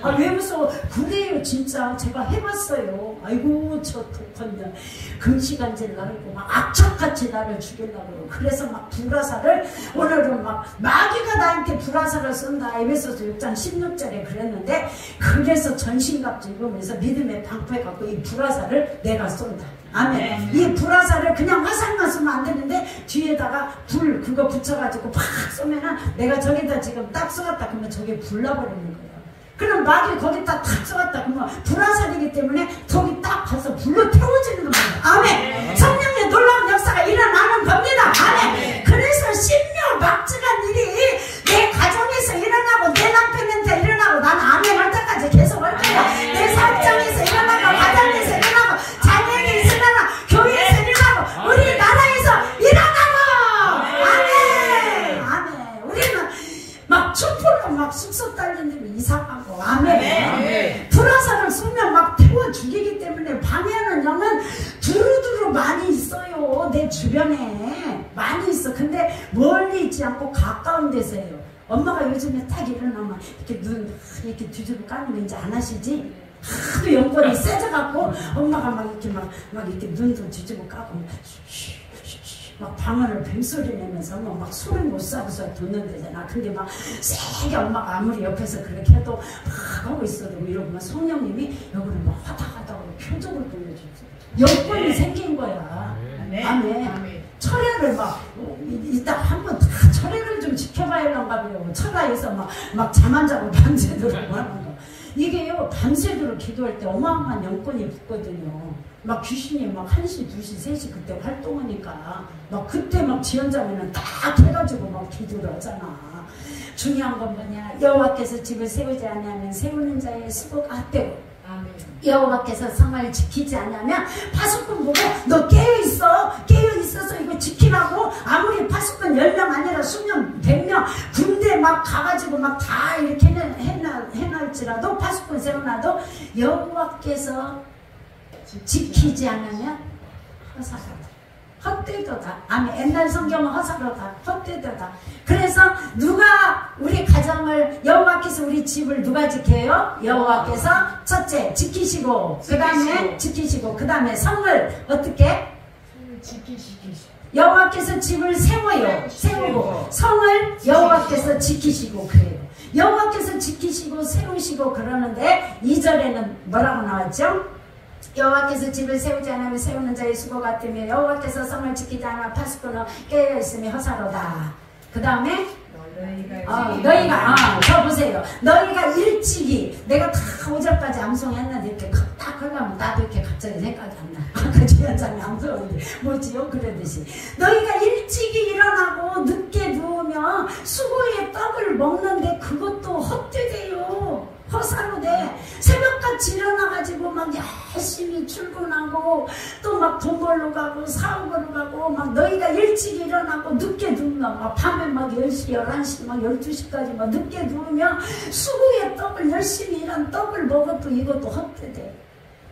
아, 왜 무서워? 그래요, 진짜. 제가 해봤어요. 아이고, 저 독한년. 금시간질 나르고, 막 악착같이 나를 죽이려고. 그래서 막 불화살을, 오늘은 막, 마귀가 나한테 불화살을 쏜다. 에베소서 6장 16절에 그랬는데, 그래서 전신갑주 입으면서 믿음의 방패 갖고 이 불화살을 내가 쏜다. 아멘. 이 불화살을 그냥 화살만 쏘면 안 되는데, 뒤에다가 불, 그거 붙여가지고 팍 쏘면은, 내가 저기다 지금 딱 쏘았다. 그러면 저게 불나버리는 거예요. 그럼 마귀 거기다 탁 쏘았다 그러면 불화살이기 때문에 저기 딱 가서 불로 태워지는 겁니다. 아멘. 성령의 놀라운 역사가 일어나는 겁니다. 아멘. 그래서 신묘막측한 일이 내 가정에서 일어나고 내 남편한테 일어나고 나는 아멘 할 때까지 계속 할 거야. 내 사업장에서 일어나고 가정에서 일어나고 자녀에서 일어나고 교회에서 일어나고 우리 나라에서 일어나고 아멘. 아멘. 우리는 막 촛불로 막 숙소 딸린 데면 이상하고 아멘. 불화살을 쏘면 막 태워 죽이기 때문에 방해하는 영은 두루두루 많이 있어요. 내 주변에 많이 있어. 근데 멀리 있지 않고 가까운 데서요. 엄마가 요즘에 딱 일어나면 이렇게 눈 이렇게 뒤집어 까면 이제 안 하시지? 하도 영권이 세져갖고 엄마가 막 이렇게 눈도 뒤집어 까고 막 방언을 뱀소리 내면서 막 술을 못 사고서 듣는 데잖아. 근데 막 세게 엄마가 아무리 옆에서 그렇게 해도 막 하고 있어도 이러면 성령님이 여기를 막 화닥하다고 표정을 보여주죠. 여건이 생긴 거야. 아멘. 철회를 막 이따 한번 다 철회를 좀 지켜봐야 한가 봐요. 철화해서 막 잠 안 자고 밤새도록 하는 거. 이게요 밤새도록 기도할 때 어마어마한 영권이 붙거든요. 막 귀신이 막 1시, 2시, 3시 그때 활동하니까 막 그때 막 지연자면은 딱 해가지고 막 기도를 하잖아. 중요한 건 뭐냐? 여호와께서 집을 세우지 않으면 세우는 자의 수고가 헛되고 여호와께서 성을 지키지 않으면 파수꾼 보고 너 깨어있어서 이거 지키라고 아무리 파수꾼 10명 아니라 수명 100명 군대 막 가가지고 막 다 이렇게 해놨지라도 파수꾼 세워놔도 여호와께서 지키지 않으면 허사로다. 헛되도다. 아멘. 옛날 성경은 허사로다. 헛되도다. 그래서 누가 우리 가정을 여호와께서 우리 집을 누가 지켜요? 여호와께서 첫째 지키시고 그 다음에 그 다음에 성을 어떻게? 여호와께서 집을 세우고 성을 여호와께서 지키시고 그래요. 여호와께서 지키시고 세우시고 그러는데 2절에는 뭐라고 나왔죠? 여호와께서 집을 세우지 않으면 세우는 자의 수고 같으며 여호와께서 성을 지키지 않으면 파수꾼은 깨어있으며 허사로다. 그 다음에 너희가 저 보세요. 너희가 일찍이 내가 다 5절까지 암송했는데 이렇게 딱 하려면 나도 이렇게 갑자기 생각이 안 나. 아까 주연장이 암송했는데 뭐지요? 그러듯이 너희가 일찍이 일어나고 늦게 누우면 수고의 떡을 먹는데 그것도 헛되대요. 허사로 돼. 새벽같이 일어나가지고 막 열심히 출근하고 또 막 돈 벌러 가고 사업으로 가고 막 너희가 일찍 일어나고 늦게 누우면 막 밤에 막 10시, 11시, 막 12시까지 막 늦게 누우면 수고의 떡을 열심히 일한 떡을 먹어도 이것도 헛되대.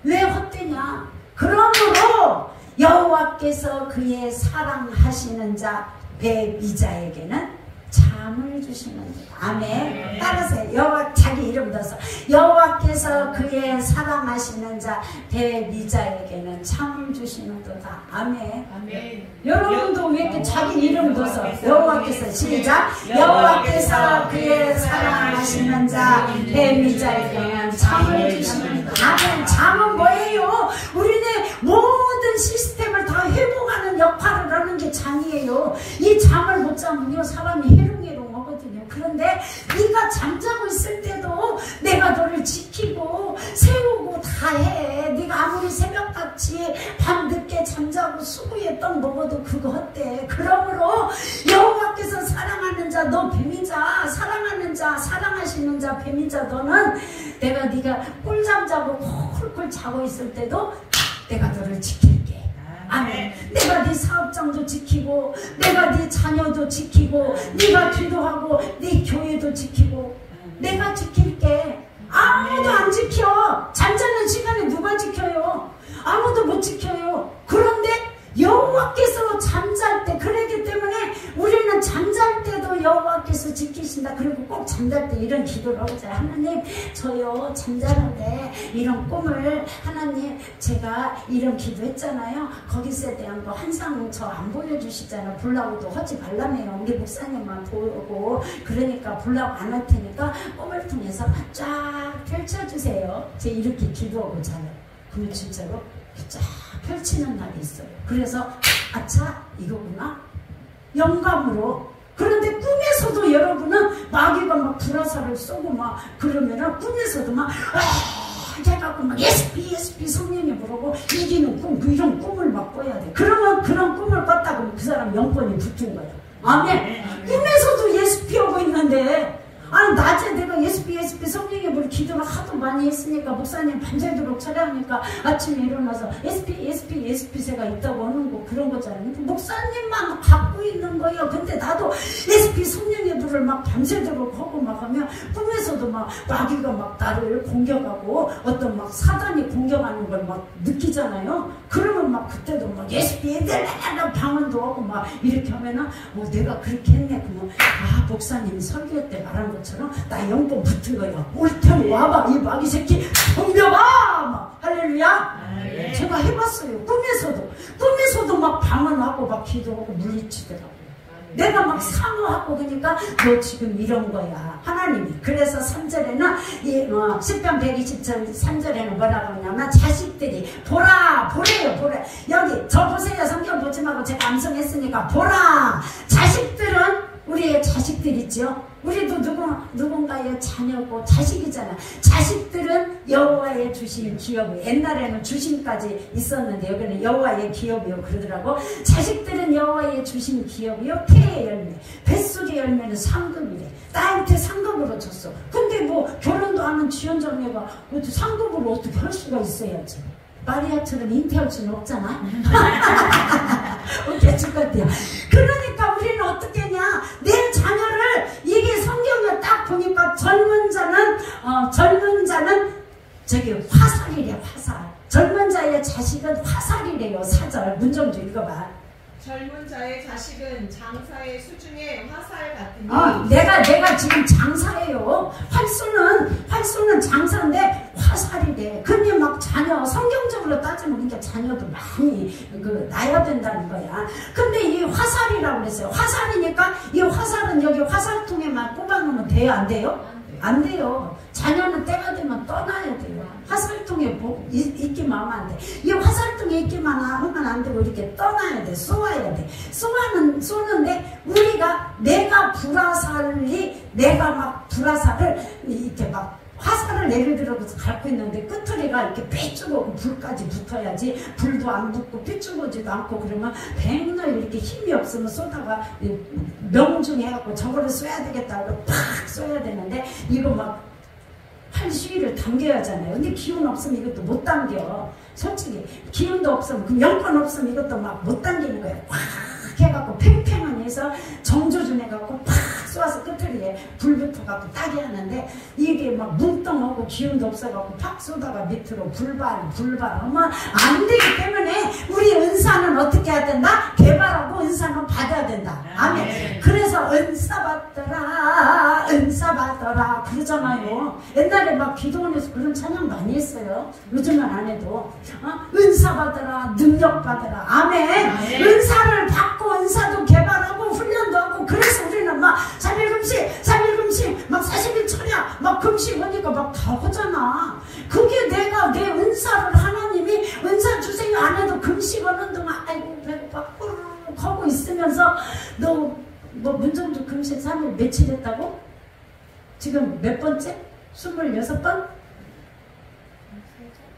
왜 헛되냐? 그러므로 여호와께서 그의 사랑하시는 자 배미자에게는 잠을 주시는 자. 아멘. 따라서 여호와 자기 이름 넣어서 여호와께서 그의 사랑하시는 자 배미자에게는 잠을 주시는 도다. 아멘. 아멘. 여러분도 왜 이렇게 자기 이름 넣어서 여호와께서 시작. 여호와께서 그의 사랑하시는 자 배미자에게는 잠을 주시는 도다. 아멘. 잠은 뭐예요? 우리네 모든 시스템을 다 회복하는 역할을 하는 게 잠이에요. 이 잠을 못 자면요 사람이 해롱해롱하거든요. 그런데 네가 잠자고 있을 때도 내가 너를 지키고 세우고 다 해. 네가 아무리 새벽같이 밤늦게 잠자고 수고의 떡 먹어도 그거 어때? 그러므로 여호와께서 사랑하는 자 너 배미자 사랑하는 자 사랑하시는 자 배미자 너는 내가 네가 꿀잠 자고 콜콜 자고 있을 때도 내가 너를 지킬게. 아멘. 내가 네 사업장도 지키고 내가 네 자녀도 지키고 네가 기도하고 네 교회도 지키고 내가 지킬게. 아무도 안 지켜. 잠자는 시간에 누가 지켜요? 아무도 못 지켜요. 그런데 여호와께서 잠잘 때 그러기 때문에 우리는 잠잘 때도 여호와께서 지키신다. 그리고 꼭 잠잘 때 이런 기도를 하고자 하나님 저요 잠자는데 이런 꿈을 하나님 제가 이런 기도했잖아요. 거기서에 대한 거 항상 저 안 보여주시잖아요. 보려고도 하지 말라며요. 우리 목사님만 보고 그러니까 보려고 안 할 테니까 꿈을 통해서 쫙 펼쳐주세요. 제가 이렇게 기도하고 자요. 그러면 진짜로 쫙 펼치는 날이 있어요. 그래서 아차 이거구나 영감으로. 그런데 꿈에서도 여러분은 마귀가 막 불화살을 쏘고 막 그러면은 꿈에서도 막 해갖고 막 예스피 성령이 부르고 이기는 꿈 이런 꿈을 막 꿔야 돼. 그러면 그런 꿈을 꿨다 그러면 그 사람 영권이 붙은 거예요. 아멘. 꿈에서도 예스피 하고 있는데 아니 낮에 내가 예스피 성령의 물 기도를 하도 많이 했으니까 목사님 밤새도록 촬영하니까 아침에 일어나서 예스피새가 있다고 하는 거 그런 거잖아요. 목사님만 갖고 있는 거예요. 근데 나도 예스피 성령의 불을 막 밤새도록 하고 막 하면 꿈에서도 막 마귀가 막 나를 공격하고 어떤 막 사단이 공격하는 걸 막 느끼잖아요. 그러면 막 그때도 막 예스피 애들 방언도 하고 막 이렇게 하면은 내가 그렇게 했네. 그러면 목사님이 설교 때 말한 것처럼 나 영권 붙은 거야. 올 테니 와봐 이 마귀 새끼 덤벼봐 막 할렐루야. 제가 해봤어요. 꿈에서도 막 방언하고 막 기도하고 물리치더라고요. 내가 막 사모하고 그러니까 너 지금 이런 거야 하나님이. 그래서 3절에는 시편 120절 3절에는 뭐라고 하냐면 자식들이 보래요. 여기 저 보세요. 성경 보지 말고 제가 암송했으니까 보라. 자식들은 우리의 자식들 있죠. 우리도 누군가의 자녀고 자식이잖아. 자식들은 여호와의 주신 기업이에요. 옛날에는 주신까지 있었는데 여기는 여호와의 기업이요 그러더라고. 자식들은 여호와의 주신 기업이요 태의 열매. 뱃속의 열매는 상급이래. 나한테 상급으로 줬어. 근데 뭐 결혼도 하는 지연자매가 상급으로 어떻게 할 수가 있어야지. 마리아처럼 잉태할 수는 없잖아. 어떻게 줄 것 같아요. 그러니까 우리는 어떻게 했냐. 내 자녀를 이게 성경 저기 화살이래 화살. 젊은 자의 자식은 화살이래요. 4절 문정주 읽어봐. 젊은 자의 자식은 장사의 수중에 화살 같으니. 내가 지금 장사예요. 활쏘는 장사인데 화살이래. 근데 막 자녀 성경적으로 따지면 그러니까 자녀도 많이 낳아야 된다는 거야. 근데 이 화살이라고 그랬어요. 화살이니까 이 화살은 여기 화살통에만 꼽아놓으면 돼요? 안 돼요? 안 돼요. 자녀는 때가 되면 떠나야 돼요. 화살통에 있기만 하면 안 돼. 이 화살통에 있기만 하면 안 되고 이렇게 떠나야 돼. 쏘아야 돼. 쏘는데 우리가 내가 막 불화살을 이렇게 막 화살을 예를 들어서 갖고 있는데 끄트리가 이렇게 삐죽고 불까지 붙어야지. 불도 안 붙고 삐죽어지도 않고 그러면 백날 이렇게 힘이 없으면 쏘다가 명중해갖고 저거를 쏘야 되겠다고 팍 쏘야 되는데 이거 막 팔 시위를 당겨야 하잖아요. 근데 기운 없으면 이것도 못 당겨. 솔직히 기운도 없으면 그럼 연권 없으면 이것도 막 못 당기는 거예요. 팍 해갖고 팽팽한 해서 정조준해갖고 팍 쏘아서 끄트리에 불 붙어갖고 따게 하는데 이게 막 뭉뚱하고 기운도 없어갖고 팍 쏘다가 밑으로 불발 하면 안 되기 때문에 우리 은사는 어떻게 해야 된다? 개발하고 은사는 받아야 된다. 아멘. 그래서 은사 받더라 그러잖아요. 옛날에 막 기도원에서 그런 찬양 많이 했어요. 요즘은 안 해도 은사 받더라 능력 받더라. 아멘. 은사를 받고 은사도 개발하고 훈련도 하고 그래서 우리는 막 3일 금식 막 40일 철야 막 금식 하니까 막 다 하잖아. 그게 내 은사를 하나님이 은사 주세요 안 해도 금식 하는 동안 아이고 배고파 꾸르륵 하고 있으면서 너 뭐 문정주 금식 3일 며칠 했다고? 지금 몇 번째? 26번?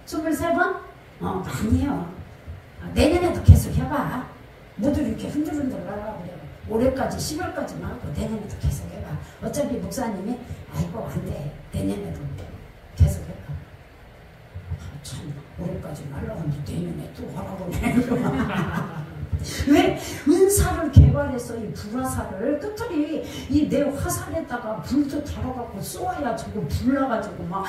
23번? 많이 해요. 내년에도 계속 해봐. 모두 이렇게 흔들흔들 하라고 그래. 올해까지 10월까지만 하고 내년에도 계속 해봐. 어차피 목사님이 아이고 안 돼. 내년에도 계속 해봐. 참 올해까지 하려고 하는데 내년에 또 하라고 그래. 왜? 은사를 개발해서 이 불화살을 끝들이 이 내 화살에다가 불도 달아갖고 쏘아야 저거 불나가지고 막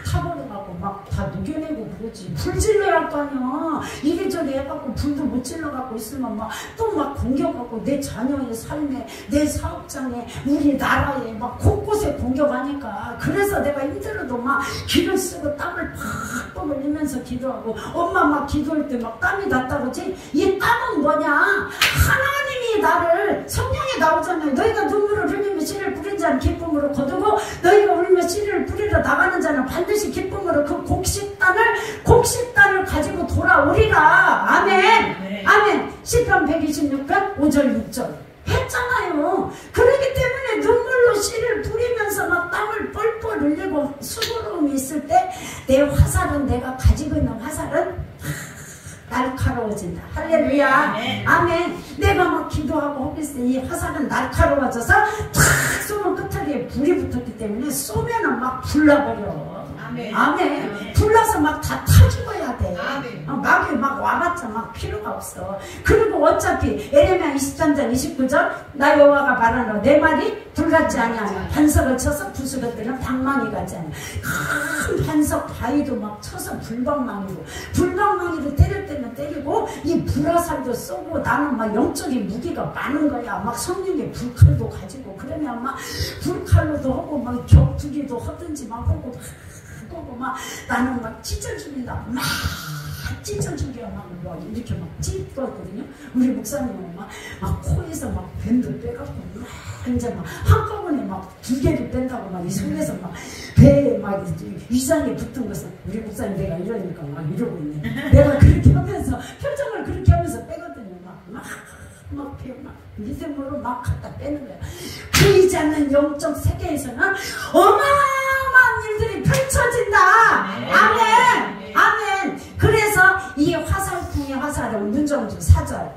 타버려갖고 막 다 녹여내고 그러지. 불 질러야 할 거 아니야. 이리저리 해갖고 불도 못 질러갖고 있으면 막 또 막 공격하고 내 자녀의 삶에 내 사업장에 우리 나라에 막 곳곳에 공격하니까 그래서 내가 힘들어도 막 기를 쓰고 땀을 팍 흘리면서 기도하고 엄마 막 기도할 때 막 땀이 났다고 이 땀은 뭐냐? 하나님이 나를 성령에 나오잖아요. 너희가 눈물을 흘리며 씨를 뿌린 자는 기쁨으로 거두고 너희가 울며 씨를 뿌리러 나가는 자는 반드시 기쁨으로 그 곡식단을 가지고 돌아오리라. 아멘. 네. 아멘. 시편 126편 5절 6절 했잖아요. 그렇기 때문에 눈물로 씨를 뿌리면서 막 땀을 뻘뻘 흘리고 수고로움이 있을 때 내 화살은 내가 가지고 있는 화살은 날카로워진다. 할렐루야. 네. 아멘. 내가 막 기도하고 하고 있을 때 이 화살은 날카로워져서 탁 쏘면 끝에 불이 붙었기 때문에 쏘면은 막 불나버려. 아멘. 아멘. 아멘. 불나서 막 다 타 죽어야 돼. 막이 막 와봤자 막 필요가 없어. 그리고 어차피 에레미야 23장 29절 나 여호와가 말하노 내 말이 불같지 아니하며 반석을 쳐서 부스러뜨리는 방망이 같지 않아. 큰 반석 바위도 막 쳐서 불방망이로 때릴 때는 때리고 이 불화살도 쏘고 나는 막 영적인 무기가 많은 거야. 막 성령의 불칼도 가지고 그러면 막 불칼로도 하고 막 격투기도 하든지 막 하고 막 나는 막 찢어 죽인다. 막 찢어 죽여 막 이렇게 막 찢거든요. 우리 목사님은 막 코에서 막 뱀도 빼갖고 막 이제 막 한꺼번에 막 2개를 뺀다고 막 이 속에서 막 배에 막 위장에 붙은 것은 우리 목사님 내가 이러니까 막 이러고 있네. 내가 그렇게 하면서 표정을 그렇게 하면서 빼거든요. 막 믿음으로 막 갖다 빼는 거야. 보이지 않는 영적 세계에서는 어마어마한 일들이 펼쳐진다. 아멘. 아멘. 그래서 이 화살통의 화살은 문정주 4절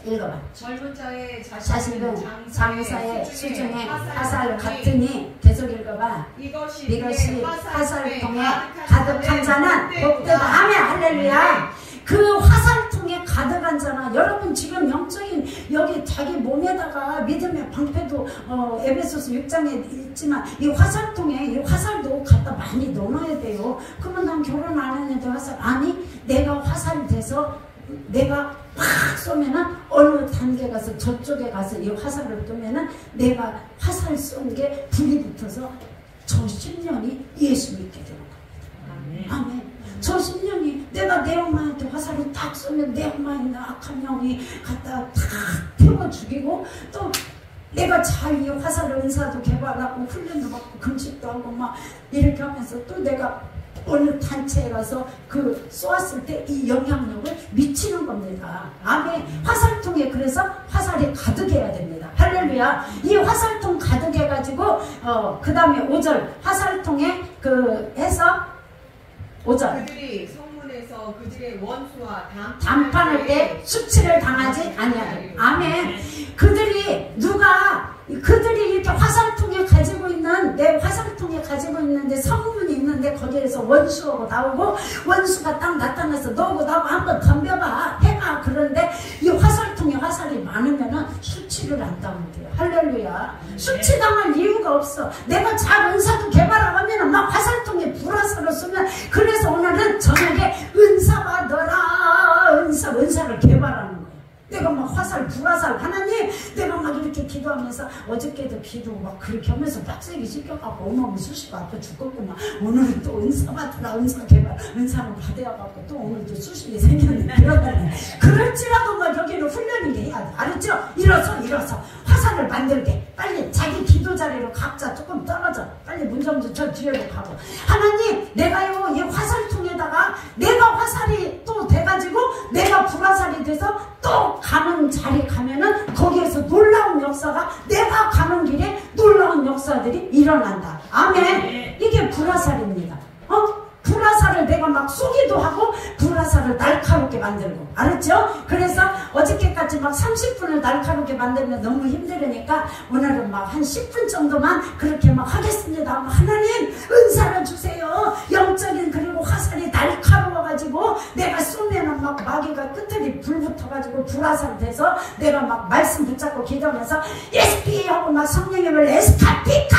읽어봐. 젊은 자의 자식은 장사의 수중에 화살 같으니 계속 읽어봐. 이것이 화살통에 가득한 자는 복되다. 아멘. 할렐루야. 그 화살통에 가득하잖아. 여러분 지금 영적인 여기 자기 몸에다가 믿음의 방패도 에베소서 6장에 있지만 이 화살통에 이 화살도 갖다 많이 넣어놔야 돼요. 그러면 난 결혼 안 했는데 화살 아니 내가 화살이 돼서 내가 팍 쏘면은 어느 단계 가서 저쪽에 가서 이 화살을 쏘면은 내가 화살 쏜 게 불이 붙어서 저 10년이 예수 믿게 되는 겁니다. 아멘. 저 10년이 내가 내 엄마한테 화살을 딱 쏘면 내 엄마에 있는 악한 영이 갖다 탁 태워 죽이고 또 내가 잘 이 화살을 은사도 개발하고 훈련도 받고 금식도 하고 막 이렇게 하면서 또 내가 어느 단체에 가서 그 쏘았을 때 이 영향력을 미치는 겁니다. 아멘. 화살통에 그래서 화살이 가득해야 됩니다. 할렐루야. 이 화살통 가득해가지고 그 다음에 5절 화살통에 그 해서 5절 그들이 성문에서 그들의 원수와 담판할 때 수치를 당하지 아니하리라. 아멘. 그들이 그들이 이렇게 화살통에 가지고 있는 내 화살통에 가지고 있는데 성문이 있는데 거기에서 원수하고 나오고 원수가 딱 나타나서 너하고 나하고 한번 덤벼봐 해봐. 그런데 이 화살통에 화살이 많으면은 수치를 안 당한대요. 할렐루야. 수치 당할 이유가 없어. 내가 잘 은사도 개발하면은 막 화살통에 불화살을 쏘면 그래서 오늘은 저녁에 은사 받아라 은사를 개발하는 거예요. 내가 막 화살, 불화살, 하나님, 내가 막 이렇게 기도하면서 어저께도 기도 막 그렇게 하면서 빡세게 시켜갖고 어머니 수시가 아파 죽었구나. 오늘은 또 은사 받으라, 은사 개발, 은사는 받아야갖고 또 오늘도 수식이 생겼네. 그러다니. 그럴지라도 막 여기는 훈련이 해야 돼. 알았죠? 일어서. 화살을 만들게. 빨리 자기 기도 자리로 각자 조금 떨어져. 빨리 문정주 저 뒤로 가고. 하나님, 내가요, 이 화살통에다가 내가 화살이 또 돼가지고 내가 불화살이 돼서 또 가는 자리 가면은 거기에서 놀라운 역사가 내가 가는 길에 놀라운 역사들이 일어난다. 아멘. 이게 불화살입니다. 불화살을 내가 막 쏘기도 하고 불화살을 날카롭게 만들고. 알았죠? 그래서 어저께까지 막 30분을 날카롭게 만들면 너무 힘들으니까 오늘은 막 한 10분 정도만 그렇게 막 하겠습니다. 하나님 은사를 주세요. 영적인 그리고 화살이 날카로워가지고 내가 쏘면은 막 마귀가 끝들이 불 붙어가지고 불화살 돼서 내가 막 말씀 붙잡고 기도하면서 SP 하고 막 성령님을 에스카피카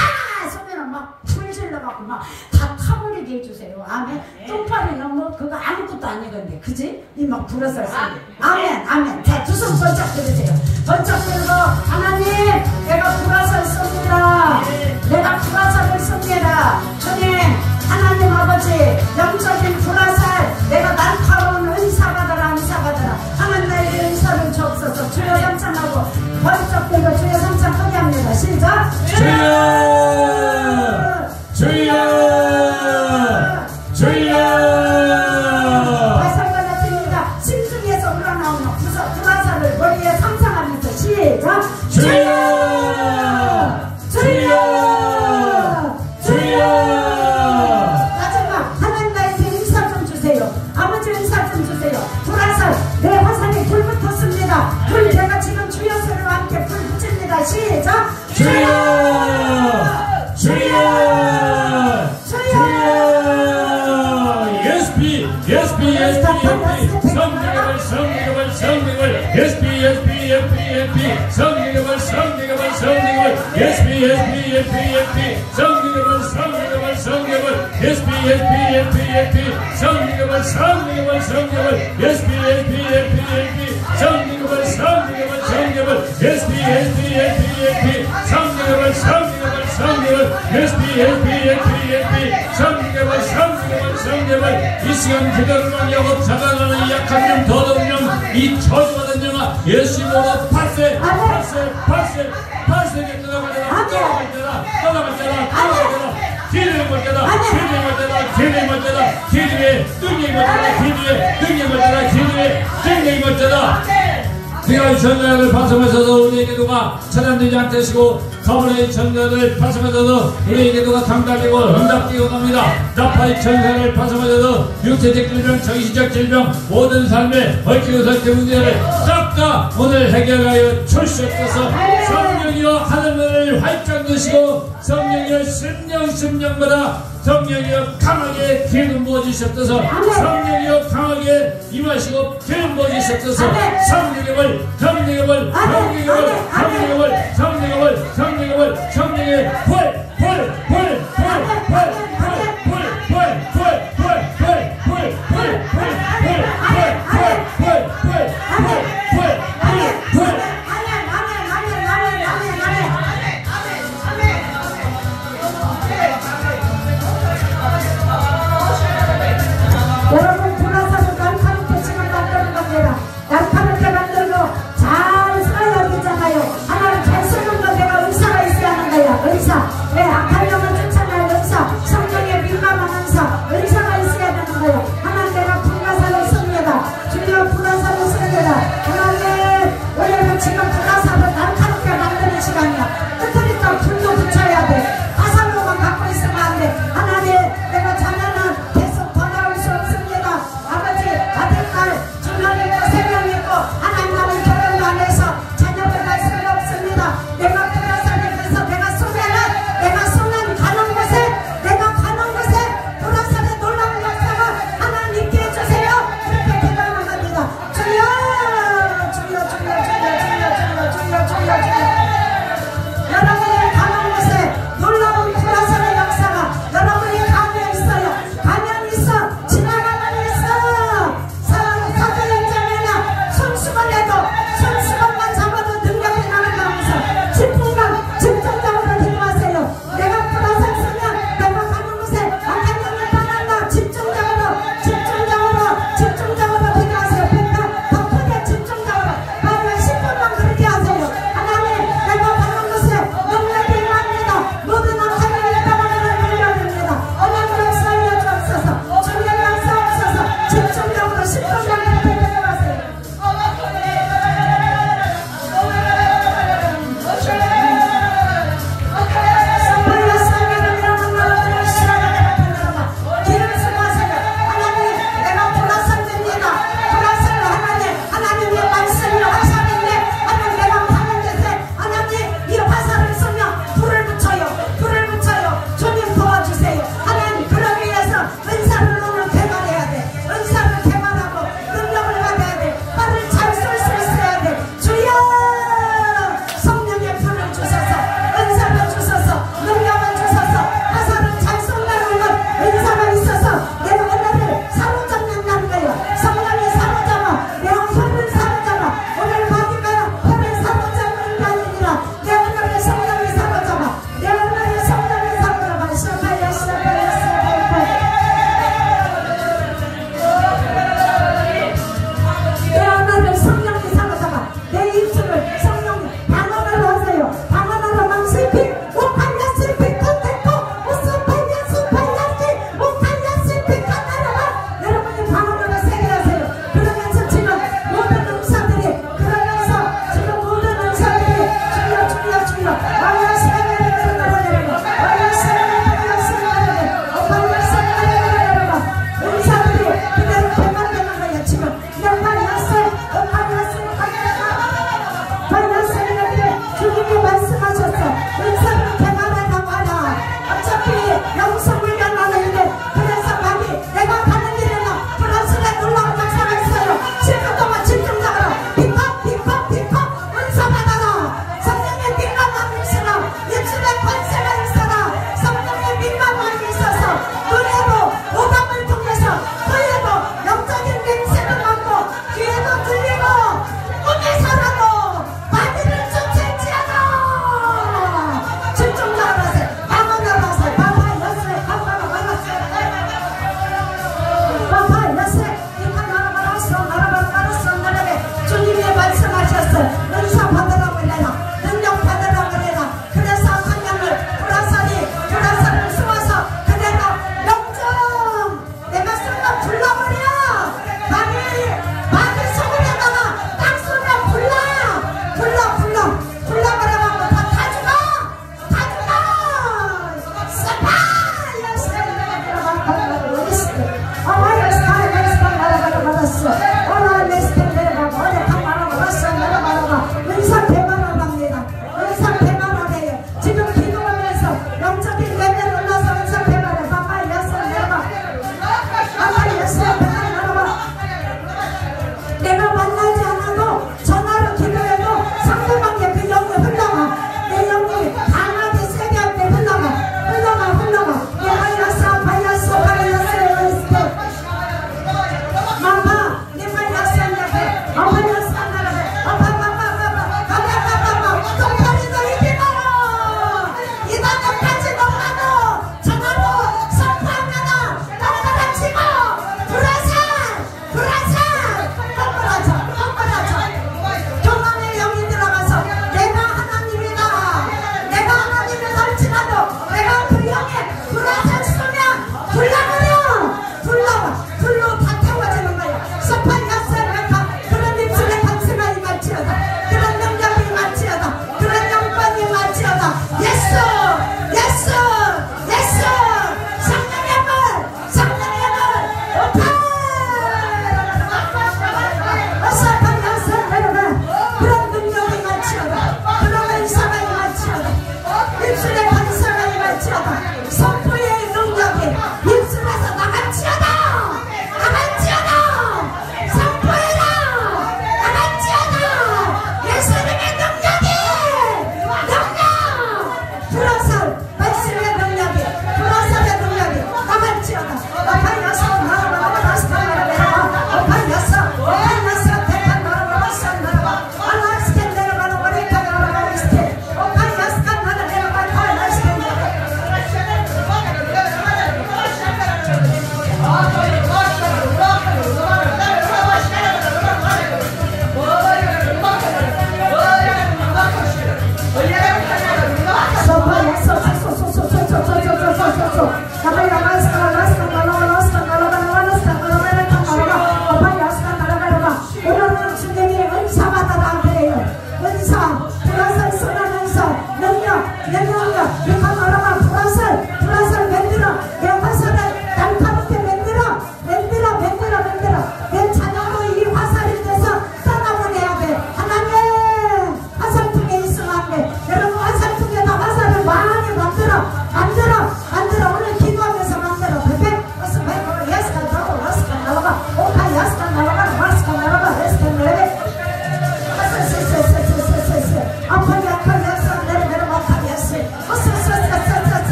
쏘면은 막 불질러갖고 막 다 타버리게 해주세요. 아멘. 똥파리는 뭐 그거 아무것도 아니건데 그지? 이 막 불화살 쏘게. 아멘. 자, 두 손 번쩍 들으세요. 번쩍 들고 하나님 내가 불화살 쏩니다. 내가 불화살을 쏩니다. 주님 하나님 아버지 영적인 불화살 내가 날카로운 은사 받아라. 하나님 나에게 은사를 주옵소서. 주여 삼창하고 번쩍 들고 주여 삼창 크게 합니다. 시작. 주여 화살과 같습니다. 심중에서 우러나오는 불화살을 머리에 상상하면서 시작. 주여 마지막 하나님 나에게 은사 좀 주세요. 아버지 은사 좀 주세요. 불화살 내 화살이 불 붙었습니다. 불 내가 지금 주여서와 함께 불 붙입니다. 시작. 이 시간 그대를 만나고 자가나는 약한 영 더러운 영이 저주받은 영아 예수님으로 팔세 떠나가잖아 기름이 멀잖아 기름에 능력이 멀잖아 내가 이 전략을 방송에서도 우리에게 누가 차단되지 않게 하시고 가문의 천사를 파송하셔서 우리의 기도가 당달되고 응답되고 갑니다. 나팔의 천사를 파송하셔서 육체적 질병, 정신적 질병, 모든 삶의 얽히고 설득 문제를 싹 다 오늘 해결하여 주시옵소서. 성령이여 하늘문을 활짝 드시고 성령이여 심령마다 성령이여 강하게 기름 부어주시옵소서. 성령이여 강하게 임하시고 기름 부어주시옵소서. 성령의 성령의 여러분 불나서서 날카롭게 지금 만드는 겁니다. 날카롭게 만들고 잘 써야 되잖아요. 하나는 잘 쓰는 거 내가 의사가 있어야 하는 거야. 의사. 네.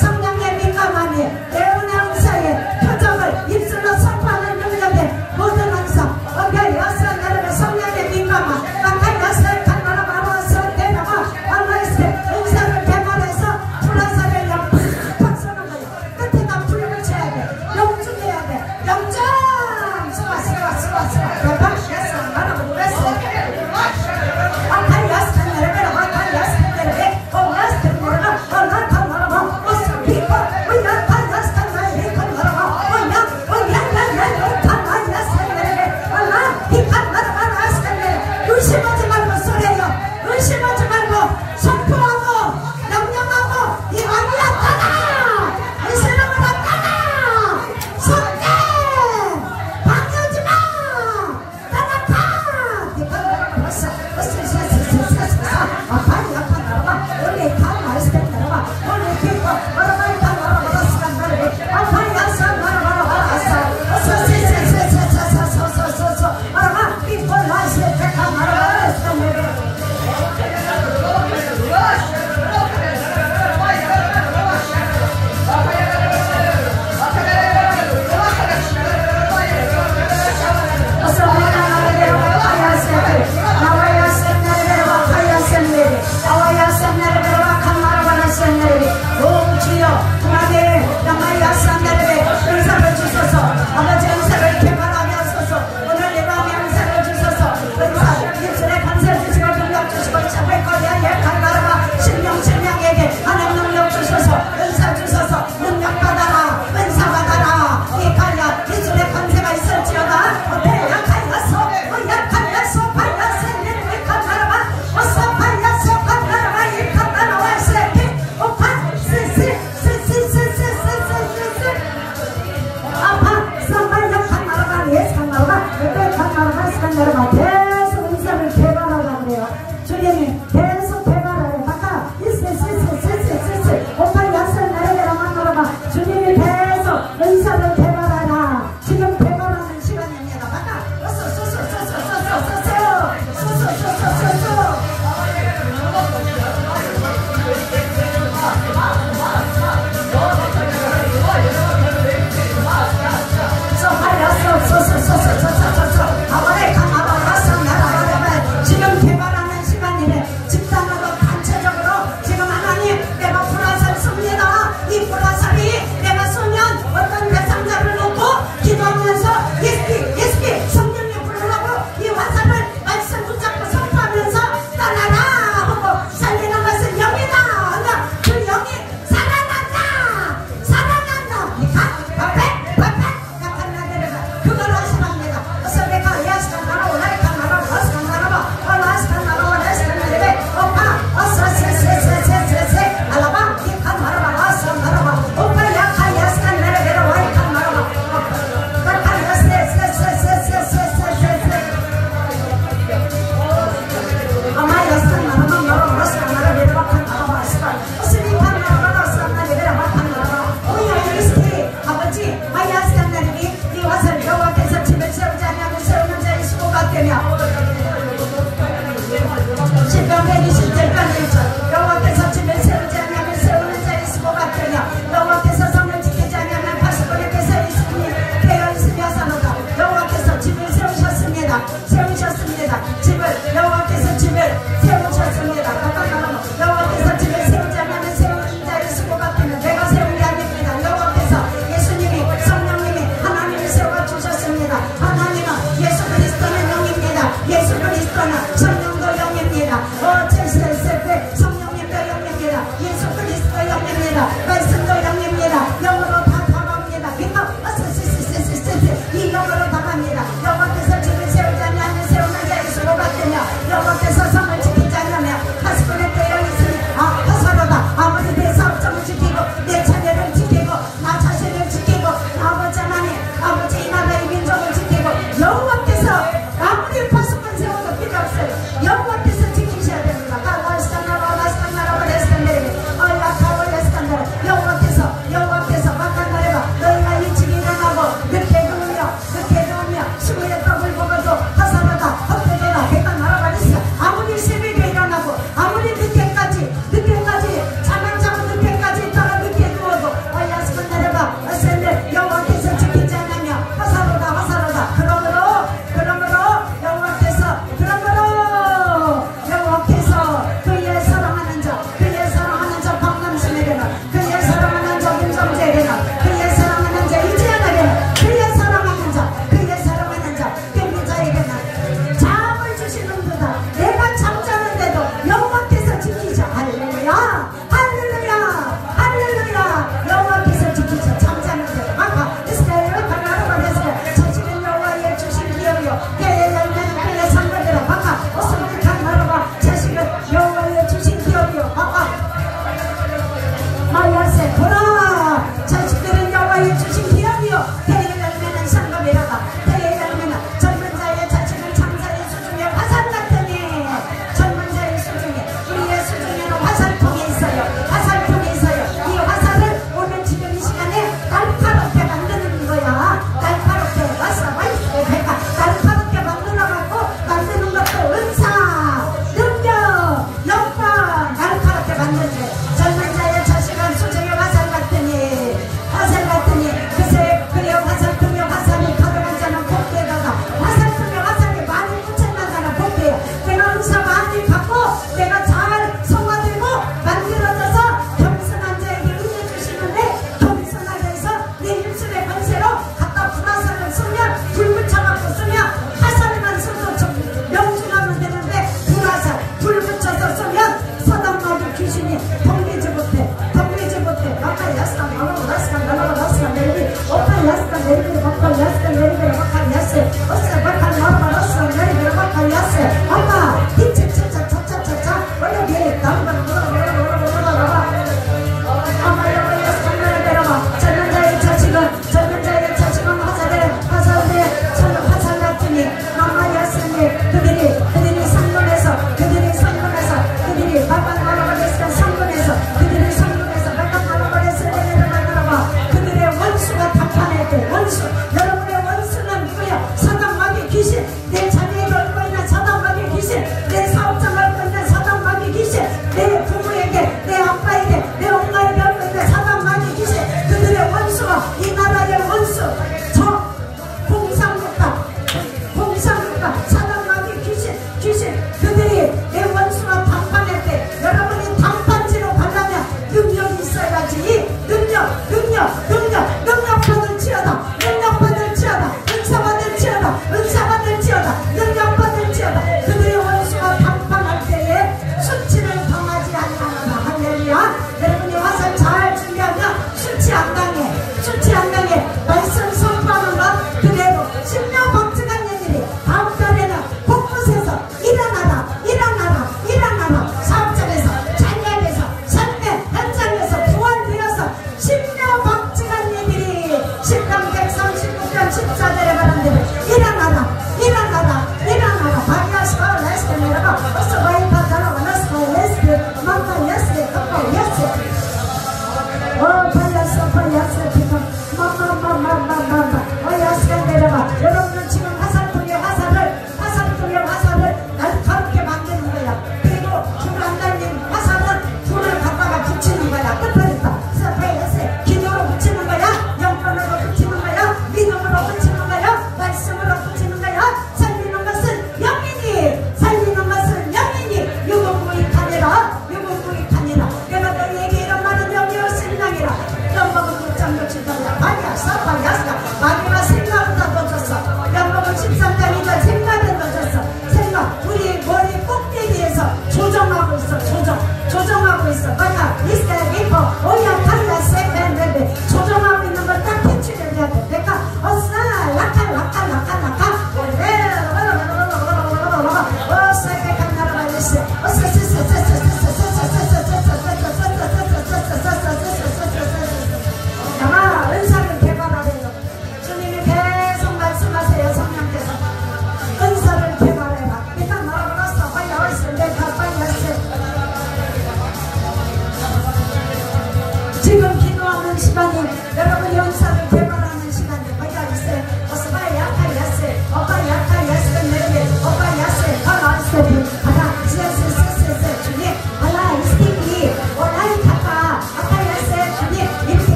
성령의 민가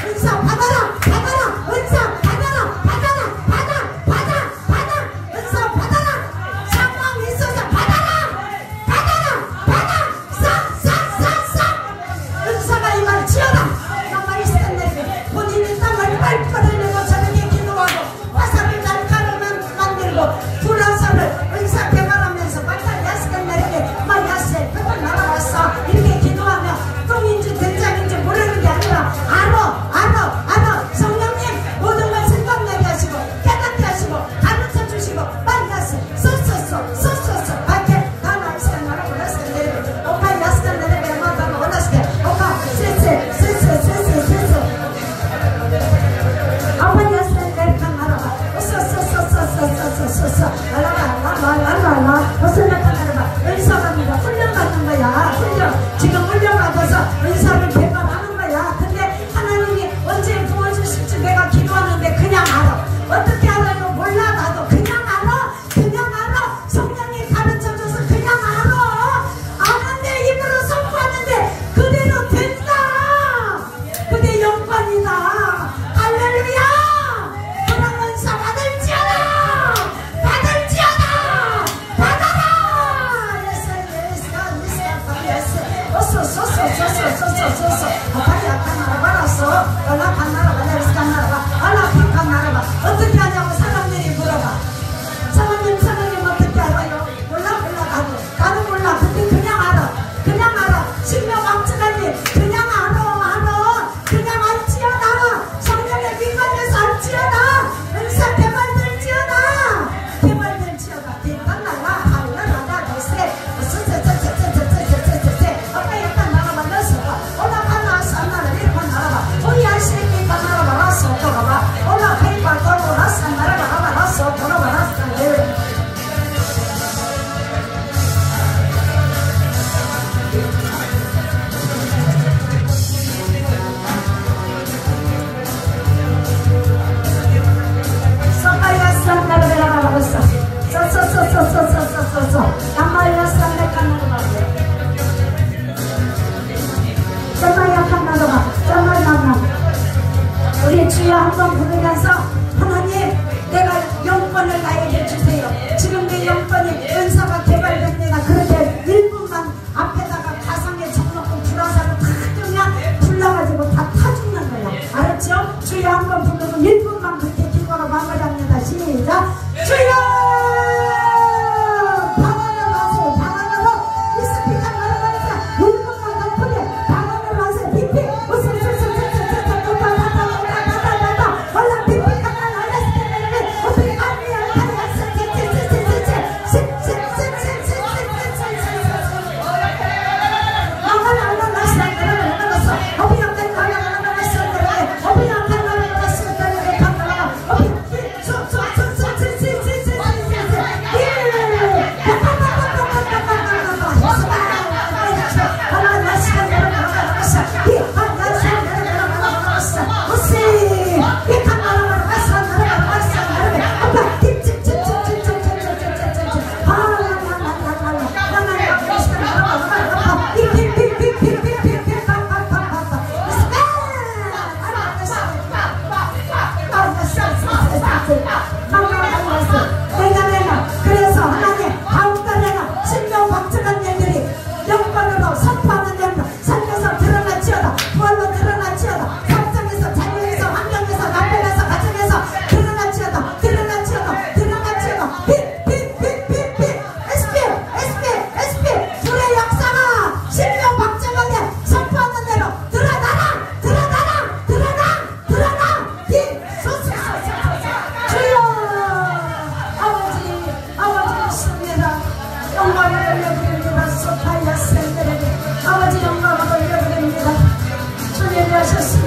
은사 받아라 은사 그래서 하나님 다음 달에는 신명 박정한 일들이 영광으로 선포하는 일들 삶에서 드러나치어다. 부활로 드러나치어다. 사정에서 자녀에서 환경에서 남편에서 가정에서 드러나치어다. 드러나치어다. 드러나치어다. 빛빛빛빛빛 SP 불의 역사가 신명 박정한에 선포하는 대로 드러나라. 빛 주여 아버지 있습니다. 영광을 올려드립니다. 소파이아 샌들에게 아버지 영광을 올려드립니다. 주님이 하셨습니다.